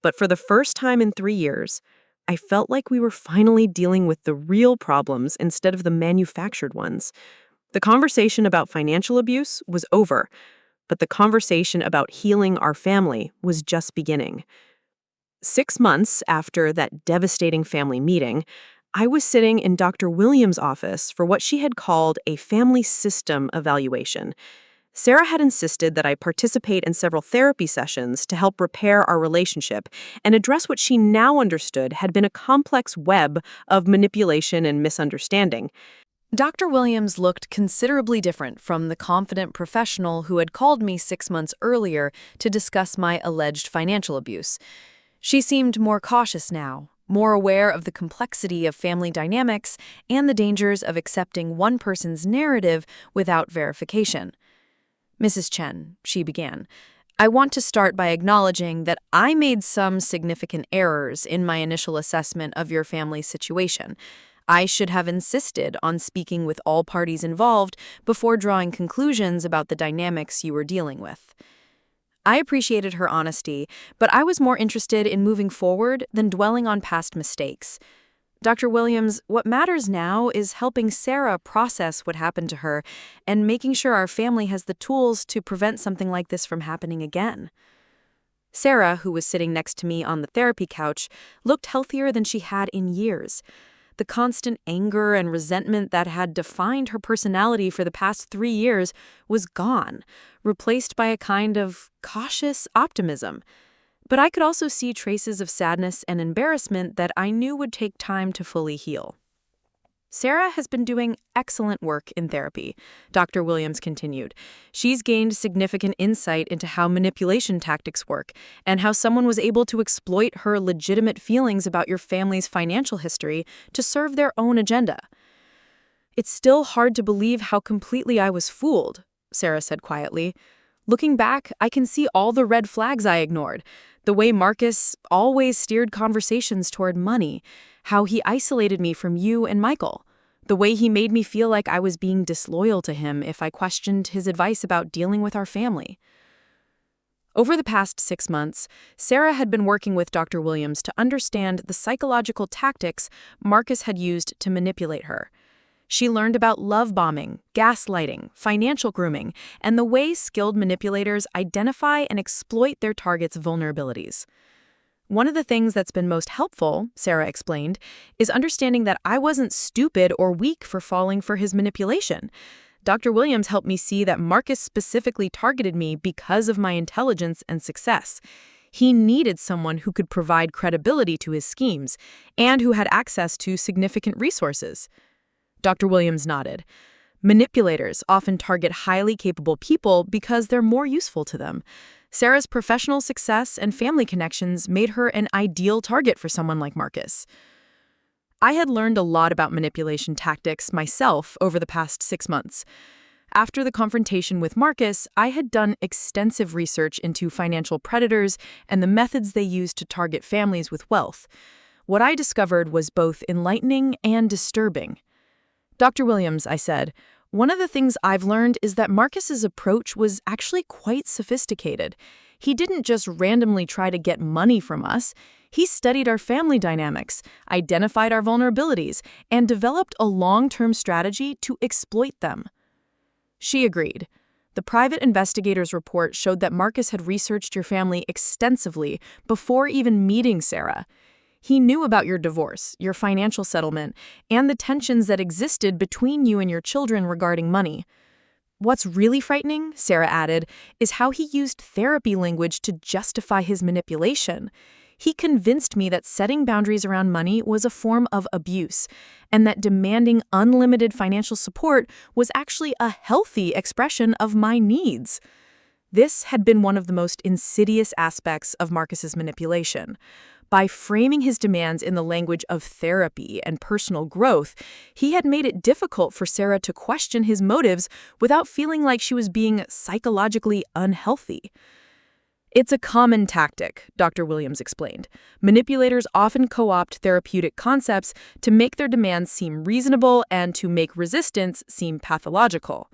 But for the first time in 3 years, I felt like we were finally dealing with the real problems instead of the manufactured ones. The conversation about financial abuse was over, but the conversation about healing our family was just beginning. 6 months after that devastating family meeting, I was sitting in Dr. Williams' office for what she had called a family system evaluation. Sarah had insisted that I participate in several therapy sessions to help repair our relationship and address what she now understood had been a complex web of manipulation and misunderstanding. Dr. Williams looked considerably different from the confident professional who had called me 6 months earlier to discuss my alleged financial abuse. She seemed more cautious now, more aware of the complexity of family dynamics and the dangers of accepting one person's narrative without verification. "Mrs. Chen," she began, "I want to start by acknowledging that I made some significant errors in my initial assessment of your family's situation. I should have insisted on speaking with all parties involved before drawing conclusions about the dynamics you were dealing with." I appreciated her honesty, but I was more interested in moving forward than dwelling on past mistakes. "Dr. Williams, what matters now is helping Sarah process what happened to her and making sure our family has the tools to prevent something like this from happening again." Sarah, who was sitting next to me on the therapy couch, looked healthier than she had in years. The constant anger and resentment that had defined her personality for the past 3 years was gone, replaced by a kind of cautious optimism. But I could also see traces of sadness and embarrassment that I knew would take time to fully heal. "Sarah has been doing excellent work in therapy," Dr. Williams continued. "She's gained significant insight into how manipulation tactics work and how someone was able to exploit her legitimate feelings about your family's financial history to serve their own agenda." "It's still hard to believe how completely I was fooled," Sarah said quietly. "Looking back, I can see all the red flags I ignored. The way Marcus always steered conversations toward money, how he isolated me from you and Michael, the way he made me feel like I was being disloyal to him if I questioned his advice about dealing with our family." Over the past 6 months, Sarah had been working with Dr. Williams to understand the psychological tactics Marcus had used to manipulate her. She learned about love bombing, gaslighting, financial grooming, and the way skilled manipulators identify and exploit their targets' vulnerabilities. "One of the things that's been most helpful," Sarah explained, "is understanding that I wasn't stupid or weak for falling for his manipulation. Dr. Williams helped me see that Marcus specifically targeted me because of my intelligence and success. He needed someone who could provide credibility to his schemes and who had access to significant resources." Dr. Williams nodded. "Manipulators often target highly capable people because they're more useful to them. Sarah's professional success and family connections made her an ideal target for someone like Marcus." I had learned a lot about manipulation tactics myself over the past 6 months. After the confrontation with Marcus, I had done extensive research into financial predators and the methods they use to target families with wealth. What I discovered was both enlightening and disturbing. "Dr. Williams," I said, "one of the things I've learned is that Marcus's approach was actually quite sophisticated. He didn't just randomly try to get money from us. He studied our family dynamics, identified our vulnerabilities, and developed a long-term strategy to exploit them." She agreed. "The private investigator's report showed that Marcus had researched your family extensively before even meeting Sarah. He knew about your divorce, your financial settlement, and the tensions that existed between you and your children regarding money. What's really frightening," Sarah added, "is how he used therapy language to justify his manipulation. He convinced me that setting boundaries around money was a form of abuse, and that demanding unlimited financial support was actually a healthy expression of my needs." This had been one of the most insidious aspects of Marcus's manipulation. By framing his demands in the language of therapy and personal growth, he had made it difficult for Sarah to question his motives without feeling like she was being psychologically unhealthy. "It's a common tactic," Dr. Williams explained. "Manipulators often co-opt therapeutic concepts to make their demands seem reasonable and to make resistance seem pathological."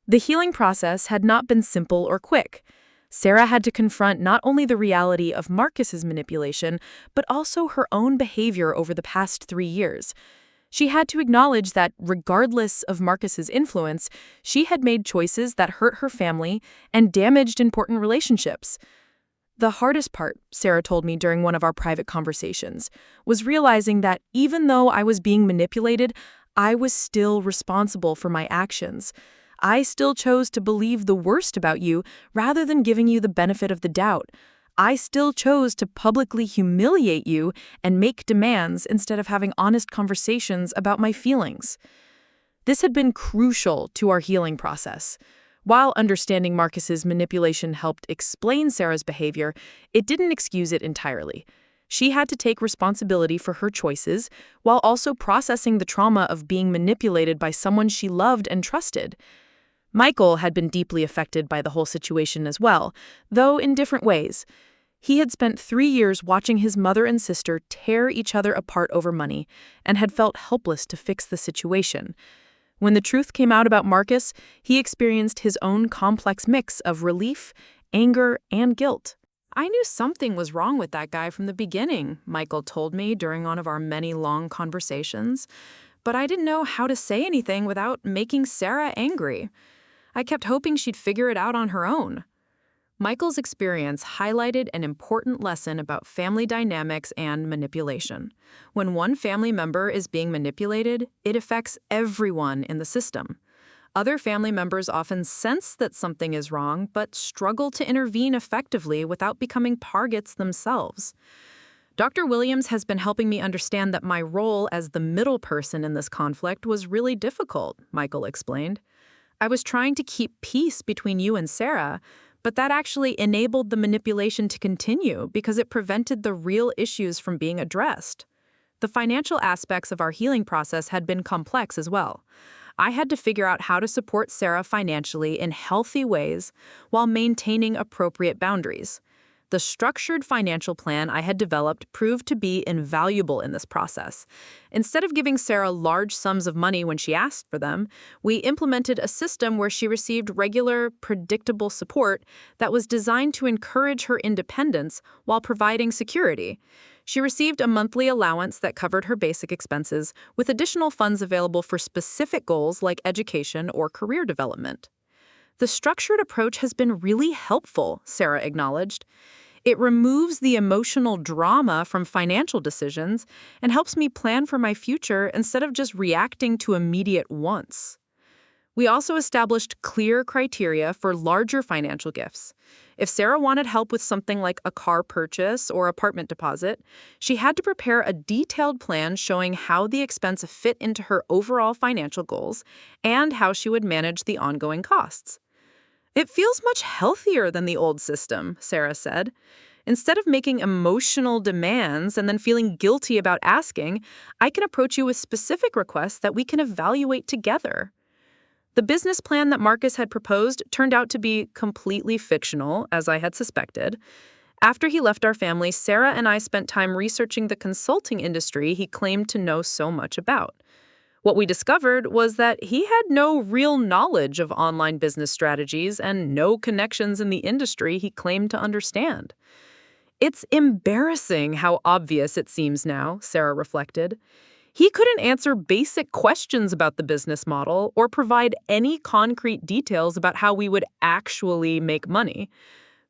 The healing process had not been simple or quick. Sarah had to confront not only the reality of Marcus's manipulation, but also her own behavior over the past 3 years. She had to acknowledge that, regardless of Marcus's influence, she had made choices that hurt her family and damaged important relationships. "The hardest part," Sarah told me during one of our private conversations, "was realizing that even though I was being manipulated, I was still responsible for my actions. I still chose to believe the worst about you rather than giving you the benefit of the doubt. I still chose to publicly humiliate you and make demands instead of having honest conversations about my feelings." This had been crucial to our healing process. While understanding Marcus's manipulation helped explain Sarah's behavior, it didn't excuse it entirely. She had to take responsibility for her choices while also processing the trauma of being manipulated by someone she loved and trusted. Michael had been deeply affected by the whole situation as well, though in different ways. He had spent 3 years watching his mother and sister tear each other apart over money and had felt helpless to fix the situation. When the truth came out about Marcus, he experienced his own complex mix of relief, anger, and guilt. I knew something was wrong with that guy from the beginning, Michael told me during one of our many long conversations, but I didn't know how to say anything without making Sarah angry. I kept hoping she'd figure it out on her own. Michael's experience highlighted an important lesson about family dynamics and manipulation. When one family member is being manipulated, it affects everyone in the system. Other family members often sense that something is wrong, but struggle to intervene effectively without becoming targets themselves. Dr. Williams has been helping me understand that my role as the middle person in this conflict was really difficult, Michael explained. I was trying to keep peace between you and Sarah, but that actually enabled the manipulation to continue because it prevented the real issues from being addressed. The financial aspects of our healing process had been complex as well. I had to figure out how to support Sarah financially in healthy ways while maintaining appropriate boundaries. The structured financial plan I had developed proved to be invaluable in this process. Instead of giving Sarah large sums of money when she asked for them, we implemented a system where she received regular, predictable support that was designed to encourage her independence while providing security. She received a monthly allowance that covered her basic expenses, with additional funds available for specific goals like education or career development. The structured approach has been really helpful, Sarah acknowledged. It removes the emotional drama from financial decisions and helps me plan for my future instead of just reacting to immediate wants. We also established clear criteria for larger financial gifts. If Sarah wanted help with something like a car purchase or apartment deposit, she had to prepare a detailed plan showing how the expense fit into her overall financial goals and how she would manage the ongoing costs. It feels much healthier than the old system, Sarah said. Instead of making emotional demands and then feeling guilty about asking, I can approach you with specific requests that we can evaluate together. The business plan that Marcus had proposed turned out to be completely fictional, as I had suspected. After he left our family, Sarah and I spent time researching the consulting industry he claimed to know so much about. What we discovered was that he had no real knowledge of online business strategies and no connections in the industry he claimed to understand. It's embarrassing how obvious it seems now, Sarah reflected. He couldn't answer basic questions about the business model or provide any concrete details about how we would actually make money.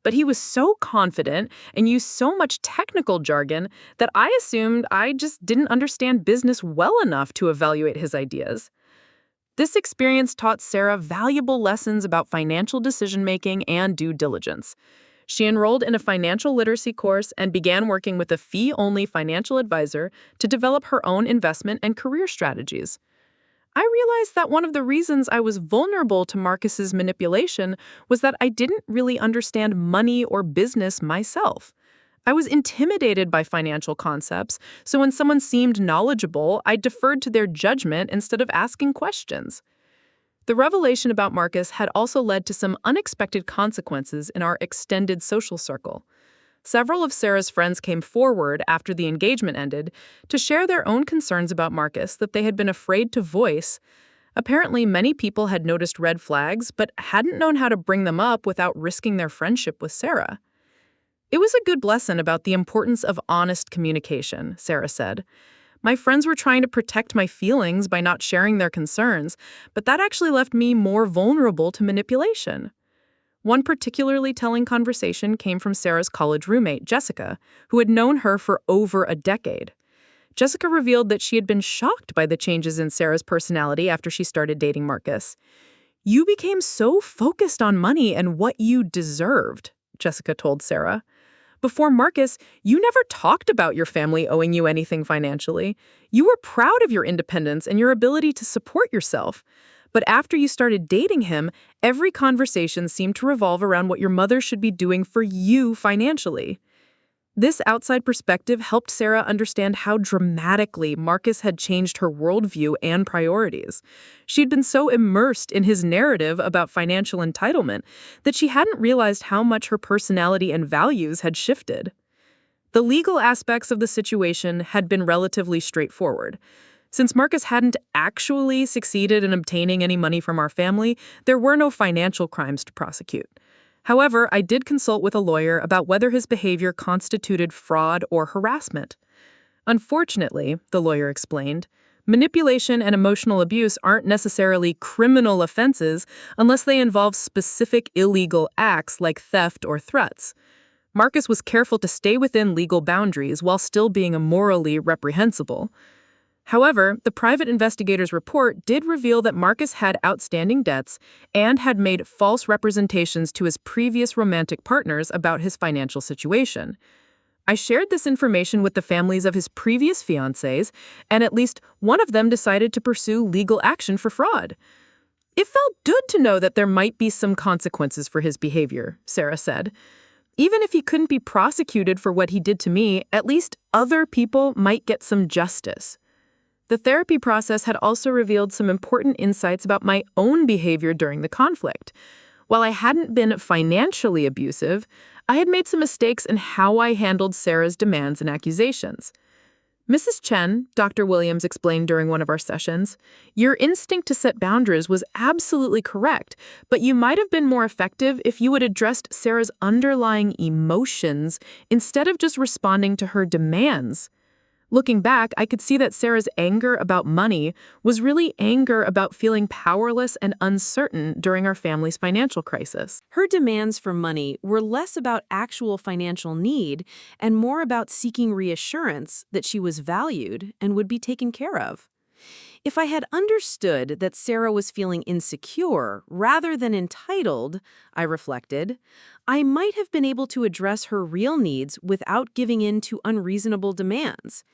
But he was so confident and used so much technical jargon that I assumed I just didn't understand business well enough to evaluate his ideas. This experience taught Sarah valuable lessons about financial decision-making and due diligence. She enrolled in a financial literacy course and began working with a fee-only financial advisor to develop her own investment and career strategies. I realized that one of the reasons I was vulnerable to Marcus's manipulation was that I didn't really understand money or business myself. I was intimidated by financial concepts, so when someone seemed knowledgeable, I deferred to their judgment instead of asking questions. The revelation about Marcus had also led to some unexpected consequences in our extended social circle. Several of Sarah's friends came forward after the engagement ended to share their own concerns about Marcus that they had been afraid to voice. Apparently, many people had noticed red flags but hadn't known how to bring them up without risking their friendship with Sarah. It was a good lesson about the importance of honest communication, Sarah said. My friends were trying to protect my feelings by not sharing their concerns, but that actually left me more vulnerable to manipulation. One particularly telling conversation came from Sarah's college roommate, Jessica, who had known her for over a decade. Jessica revealed that she had been shocked by the changes in Sarah's personality after she started dating Marcus. "You became so focused on money and what you deserved," Jessica told Sarah. Before Marcus, you never talked about your family owing you anything financially. You were proud of your independence and your ability to support yourself. But after you started dating him, every conversation seemed to revolve around what your mother should be doing for you financially. This outside perspective helped Sarah understand how dramatically Marcus had changed her worldview and priorities. She'd been so immersed in his narrative about financial entitlement that she hadn't realized how much her personality and values had shifted. The legal aspects of the situation had been relatively straightforward. Since Marcus hadn't actually succeeded in obtaining any money from our family, there were no financial crimes to prosecute. However, I did consult with a lawyer about whether his behavior constituted fraud or harassment. Unfortunately, the lawyer explained, manipulation and emotional abuse aren't necessarily criminal offenses unless they involve specific illegal acts like theft or threats. Marcus was careful to stay within legal boundaries while still being morally reprehensible. However, the private investigator's report did reveal that Marcus had outstanding debts and had made false representations to his previous romantic partners about his financial situation. I shared this information with the families of his previous fiancés, and at least one of them decided to pursue legal action for fraud. It felt good to know that there might be some consequences for his behavior, Sarah said. Even if he couldn't be prosecuted for what he did to me, at least other people might get some justice. The therapy process had also revealed some important insights about my own behavior during the conflict. While I hadn't been financially abusive, I had made some mistakes in how I handled Sarah's demands and accusations. Mrs. Chen, Dr. Williams explained during one of our sessions, your instinct to set boundaries was absolutely correct, but you might have been more effective if you had addressed Sarah's underlying emotions instead of just responding to her demands. Looking back, I could see that Sarah's anger about money was really anger about feeling powerless and uncertain during our family's financial crisis. Her demands for money were less about actual financial need and more about seeking reassurance that she was valued and would be taken care of. If I had understood that Sarah was feeling insecure rather than entitled, I reflected, I might have been able to address her real needs without giving in to unreasonable demands.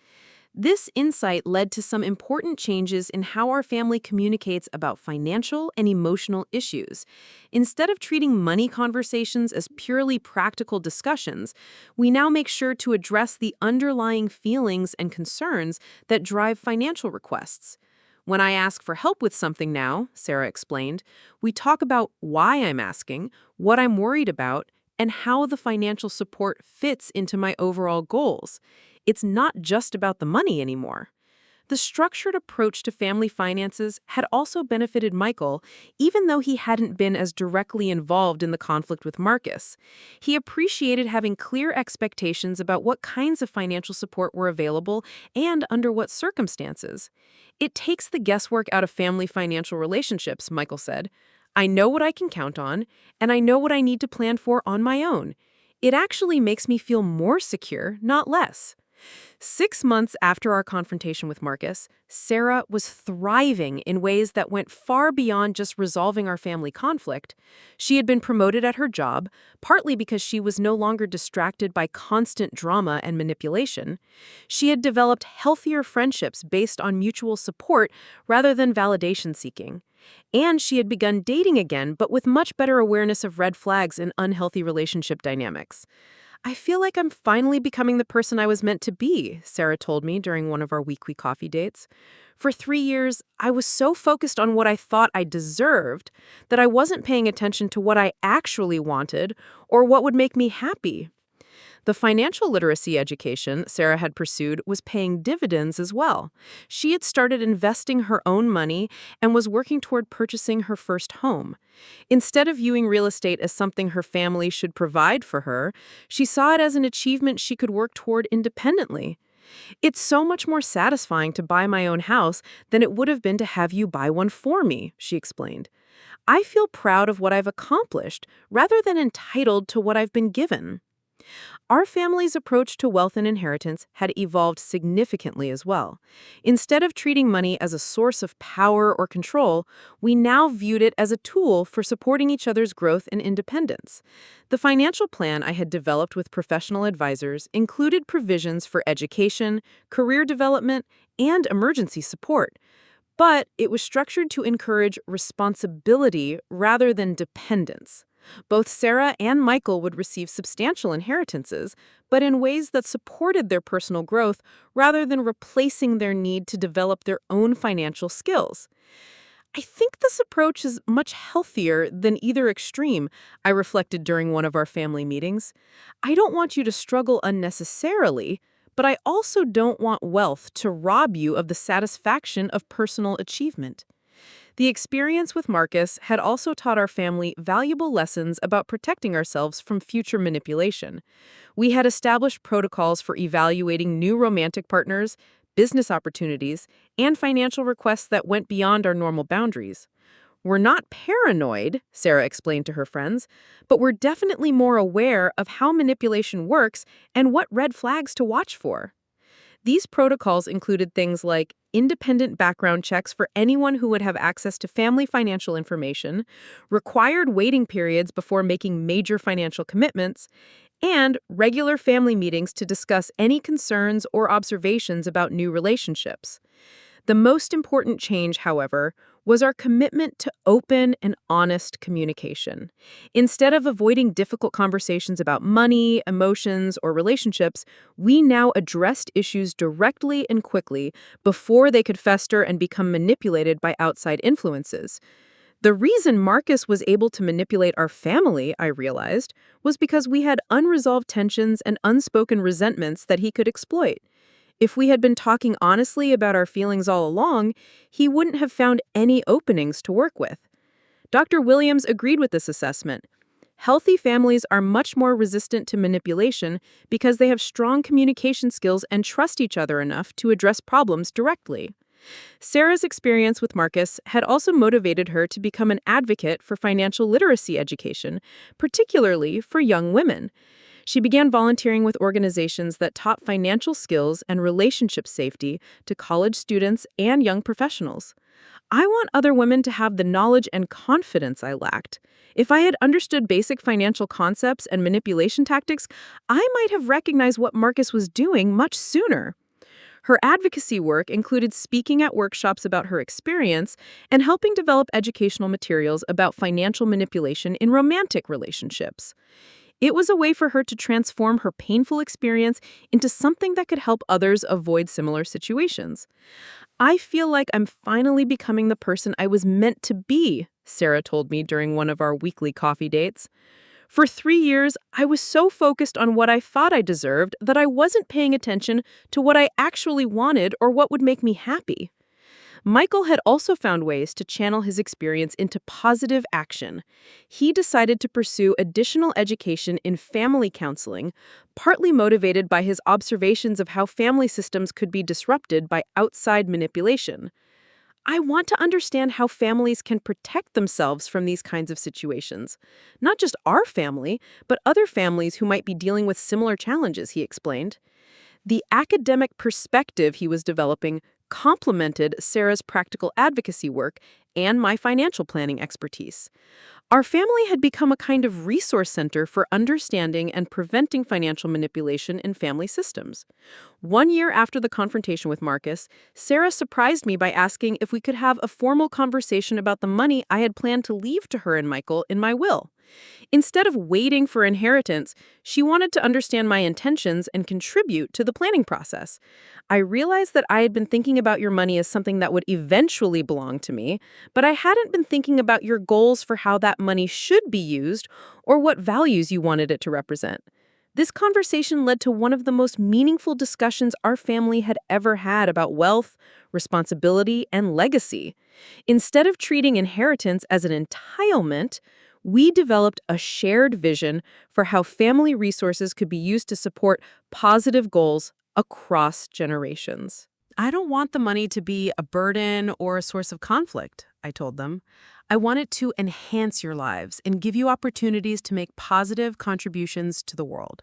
This insight led to some important changes in how our family communicates about financial and emotional issues. Instead of treating money conversations as purely practical discussions, we now make sure to address the underlying feelings and concerns that drive financial requests. When I ask for help with something now, Sarah explained, we talk about why I'm asking, what I'm worried about, and how the financial support fits into my overall goals. It's not just about the money anymore. The structured approach to family finances had also benefited Michael, even though he hadn't been as directly involved in the conflict with Marcus. He appreciated having clear expectations about what kinds of financial support were available and under what circumstances. It takes the guesswork out of family financial relationships, Michael said. I know what I can count on, and I know what I need to plan for on my own. It actually makes me feel more secure, not less. 6 months after our confrontation with Marcus, Sarah was thriving in ways that went far beyond just resolving our family conflict. She had been promoted at her job, partly because she was no longer distracted by constant drama and manipulation. She had developed healthier friendships based on mutual support rather than validation seeking. And she had begun dating again, but with much better awareness of red flags and unhealthy relationship dynamics. I feel like I'm finally becoming the person I was meant to be, Sarah told me during one of our weekly coffee dates. For 3 years, I was so focused on what I thought I deserved that I wasn't paying attention to what I actually wanted or what would make me happy. The financial literacy education Sarah had pursued was paying dividends as well. She had started investing her own money and was working toward purchasing her first home. Instead of viewing real estate as something her family should provide for her, she saw it as an achievement she could work toward independently. It's so much more satisfying to buy my own house than it would have been to have you buy one for me, she explained. I feel proud of what I've accomplished rather than entitled to what I've been given. Our family's approach to wealth and inheritance had evolved significantly as well. Instead of treating money as a source of power or control, we now viewed it as a tool for supporting each other's growth and independence. The financial plan I had developed with professional advisors included provisions for education, career development, and emergency support. But it was structured to encourage responsibility rather than dependence. Both Sarah and Michael would receive substantial inheritances, but in ways that supported their personal growth rather than replacing their need to develop their own financial skills. I think this approach is much healthier than either extreme, I reflected during one of our family meetings. I don't want you to struggle unnecessarily, but I also don't want wealth to rob you of the satisfaction of personal achievement. The experience with Marcus had also taught our family valuable lessons about protecting ourselves from future manipulation. We had established protocols for evaluating new romantic partners, business opportunities, and financial requests that went beyond our normal boundaries. We're not paranoid, Sarah explained to her friends, but we're definitely more aware of how manipulation works and what red flags to watch for. These protocols included things like independent background checks for anyone who would have access to family financial information, required waiting periods before making major financial commitments, and regular family meetings to discuss any concerns or observations about new relationships. The most important change, however, was our commitment to open and honest communication. Instead of avoiding difficult conversations about money, emotions, or relationships, we now addressed issues directly and quickly before they could fester and become manipulated by outside influences. The reason Marcus was able to manipulate our family, I realized, was because we had unresolved tensions and unspoken resentments that he could exploit. If we had been talking honestly about our feelings all along, he wouldn't have found any openings to work with. Dr. Williams agreed with this assessment. Healthy families are much more resistant to manipulation because they have strong communication skills and trust each other enough to address problems directly. Sarah's experience with Marcus had also motivated her to become an advocate for financial literacy education, particularly for young women. She began volunteering with organizations that taught financial skills and relationship safety to college students and young professionals. I want other women to have the knowledge and confidence I lacked. If I had understood basic financial concepts and manipulation tactics, I might have recognized what Marcus was doing much sooner. Her advocacy work included speaking at workshops about her experience and helping develop educational materials about financial manipulation in romantic relationships. It was a way for her to transform her painful experience into something that could help others avoid similar situations. I feel like I'm finally becoming the person I was meant to be, Sarah told me during one of our weekly coffee dates. For 3 years, I was so focused on what I thought I deserved that I wasn't paying attention to what I actually wanted or what would make me happy. Michael had also found ways to channel his experience into positive action. He decided to pursue additional education in family counseling, partly motivated by his observations of how family systems could be disrupted by outside manipulation. I want to understand how families can protect themselves from these kinds of situations. Not just our family, but other families who might be dealing with similar challenges, he explained. The academic perspective he was developing complemented Sarah's practical advocacy work and my financial planning expertise. Our family had become a kind of resource center for understanding and preventing financial manipulation in family systems. 1 year after the confrontation with Marcus, Sarah surprised me by asking if we could have a formal conversation about the money I had planned to leave to her and Michael in my will. Instead of waiting for inheritance, she wanted to understand my intentions and contribute to the planning process. I realized that I had been thinking about your money as something that would eventually belong to me, but I hadn't been thinking about your goals for how that money should be used or what values you wanted it to represent. This conversation led to one of the most meaningful discussions our family had ever had about wealth, responsibility, and legacy. Instead of treating inheritance as an entitlement, we developed a shared vision for how family resources could be used to support positive goals across generations. I don't want the money to be a burden or a source of conflict, I told them. I want it to enhance your lives and give you opportunities to make positive contributions to the world.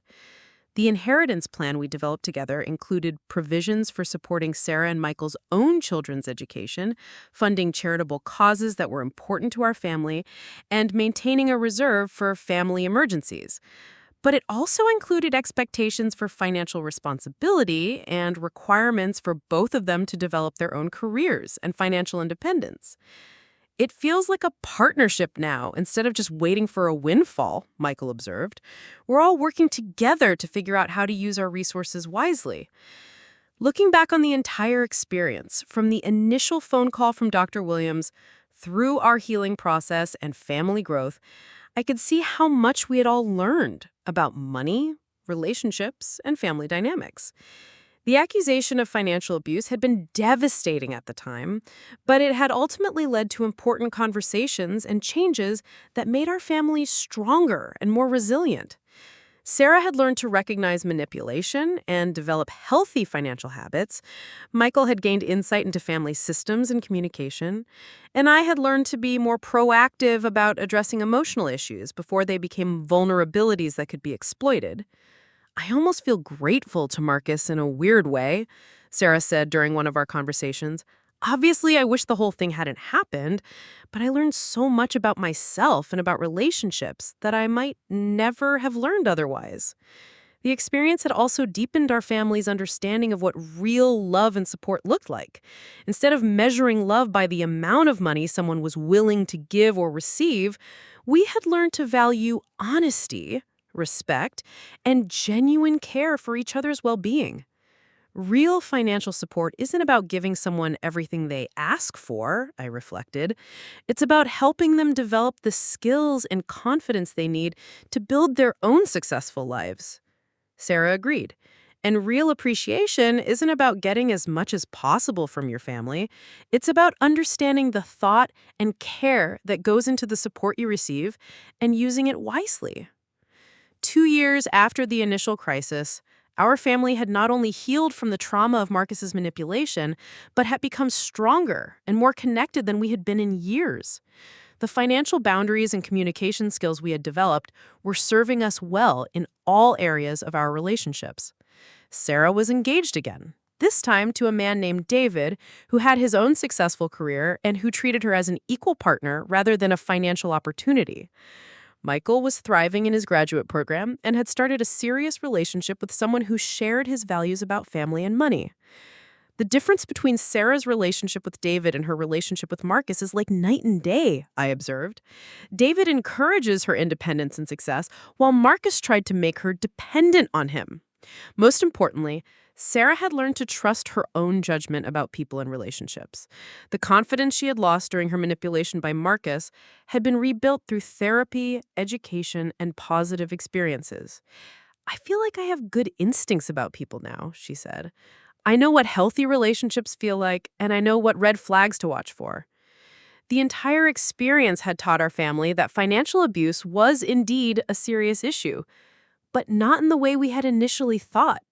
The inheritance plan we developed together included provisions for supporting Sarah and Michael's own children's education, funding charitable causes that were important to our family, and maintaining a reserve for family emergencies. But it also included expectations for financial responsibility and requirements for both of them to develop their own careers and financial independence. It feels like a partnership now, instead of just waiting for a windfall, Michael observed. We're all working together to figure out how to use our resources wisely. Looking back on the entire experience, from the initial phone call from Dr. Williams through our healing process and family growth, I could see how much we had all learned about money, relationships, and family dynamics. The accusation of financial abuse had been devastating at the time, but it had ultimately led to important conversations and changes that made our family stronger and more resilient. Sarah had learned to recognize manipulation and develop healthy financial habits. Michael had gained insight into family systems and communication. And I had learned to be more proactive about addressing emotional issues before they became vulnerabilities that could be exploited. I almost feel grateful to Marcus in a weird way, Sarah said during one of our conversations. Obviously, I wish the whole thing hadn't happened, but I learned so much about myself and about relationships that I might never have learned otherwise. The experience had also deepened our family's understanding of what real love and support looked like. Instead of measuring love by the amount of money someone was willing to give or receive, we had learned to value honesty, respect, and genuine care for each other's well-being. Real financial support isn't about giving someone everything they ask for, I reflected. It's about helping them develop the skills and confidence they need to build their own successful lives. Sarah agreed. And real appreciation isn't about getting as much as possible from your family. It's about understanding the thought and care that goes into the support you receive and using it wisely. 2 years after the initial crisis, our family had not only healed from the trauma of Marcus's manipulation, but had become stronger and more connected than we had been in years. The financial boundaries and communication skills we had developed were serving us well in all areas of our relationships. Sarah was engaged again, this time to a man named David, who had his own successful career and who treated her as an equal partner rather than a financial opportunity. Michael was thriving in his graduate program and had started a serious relationship with someone who shared his values about family and money. The difference between Sarah's relationship with David and her relationship with Marcus is like night and day, I observed. David encourages her independence and success, while Marcus tried to make her dependent on him. Most importantly, Sarah had learned to trust her own judgment about people and relationships. The confidence she had lost during her manipulation by Marcus had been rebuilt through therapy, education, and positive experiences. I feel like I have good instincts about people now, she said. I know what healthy relationships feel like, and I know what red flags to watch for. The entire experience had taught our family that financial abuse was indeed a serious issue, but not in the way we had initially thought.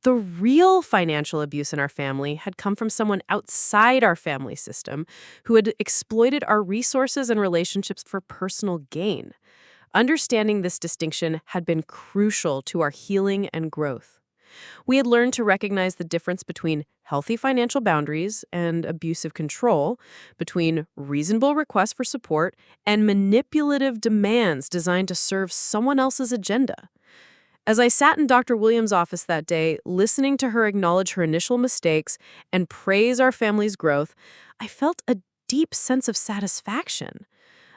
The real financial abuse in our family had come from someone outside our family system who had exploited our resources and relationships for personal gain. Understanding this distinction had been crucial to our healing and growth. We had learned to recognize the difference between healthy financial boundaries and abusive control, between reasonable requests for support and manipulative demands designed to serve someone else's agenda. As I sat in Dr. Williams' office that day, listening to her acknowledge her initial mistakes and praise our family's growth, I felt a deep sense of satisfaction.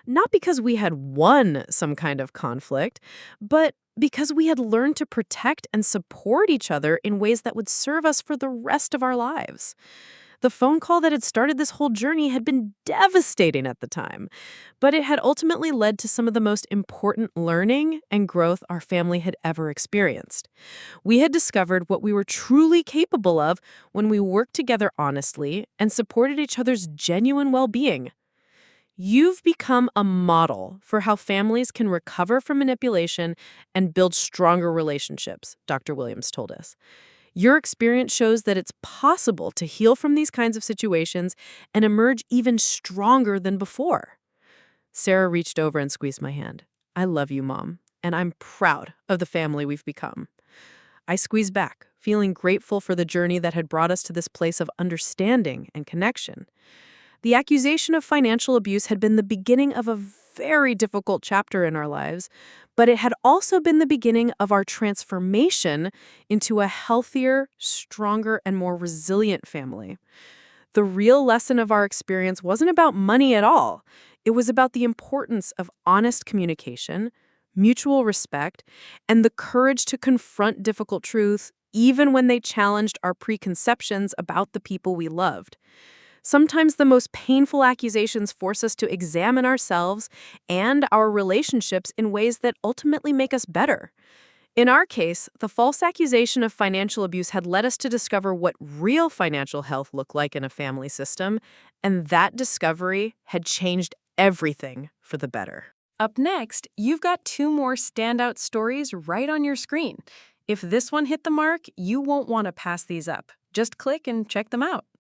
Not because we had won some kind of conflict, but because we had learned to protect and support each other in ways that would serve us for the rest of our lives. The phone call that had started this whole journey had been devastating at the time, but it had ultimately led to some of the most important learning and growth our family had ever experienced. We had discovered what we were truly capable of when we worked together honestly and supported each other's genuine well-being. You've become a model for how families can recover from manipulation and build stronger relationships, Dr. Williams told us. Your experience shows that it's possible to heal from these kinds of situations and emerge even stronger than before. Sarah reached over and squeezed my hand. I love you, Mom, and I'm proud of the family we've become. I squeezed back, feeling grateful for the journey that had brought us to this place of understanding and connection. The accusation of financial abuse had been the beginning of a very difficult chapter in our lives, but it had also been the beginning of our transformation into a healthier, stronger, and more resilient family. The real lesson of our experience wasn't about money at all. It was about the importance of honest communication, mutual respect, and the courage to confront difficult truth even when they challenged our preconceptions about the people we loved. Sometimes the most painful accusations force us to examine ourselves and our relationships in ways that ultimately make us better. In our case, the false accusation of financial abuse had led us to discover what real financial health looked like in a family system, and that discovery had changed everything for the better. Up next, you've got 2 more standout stories right on your screen. If this one hit the mark, you won't want to pass these up. Just click and check them out.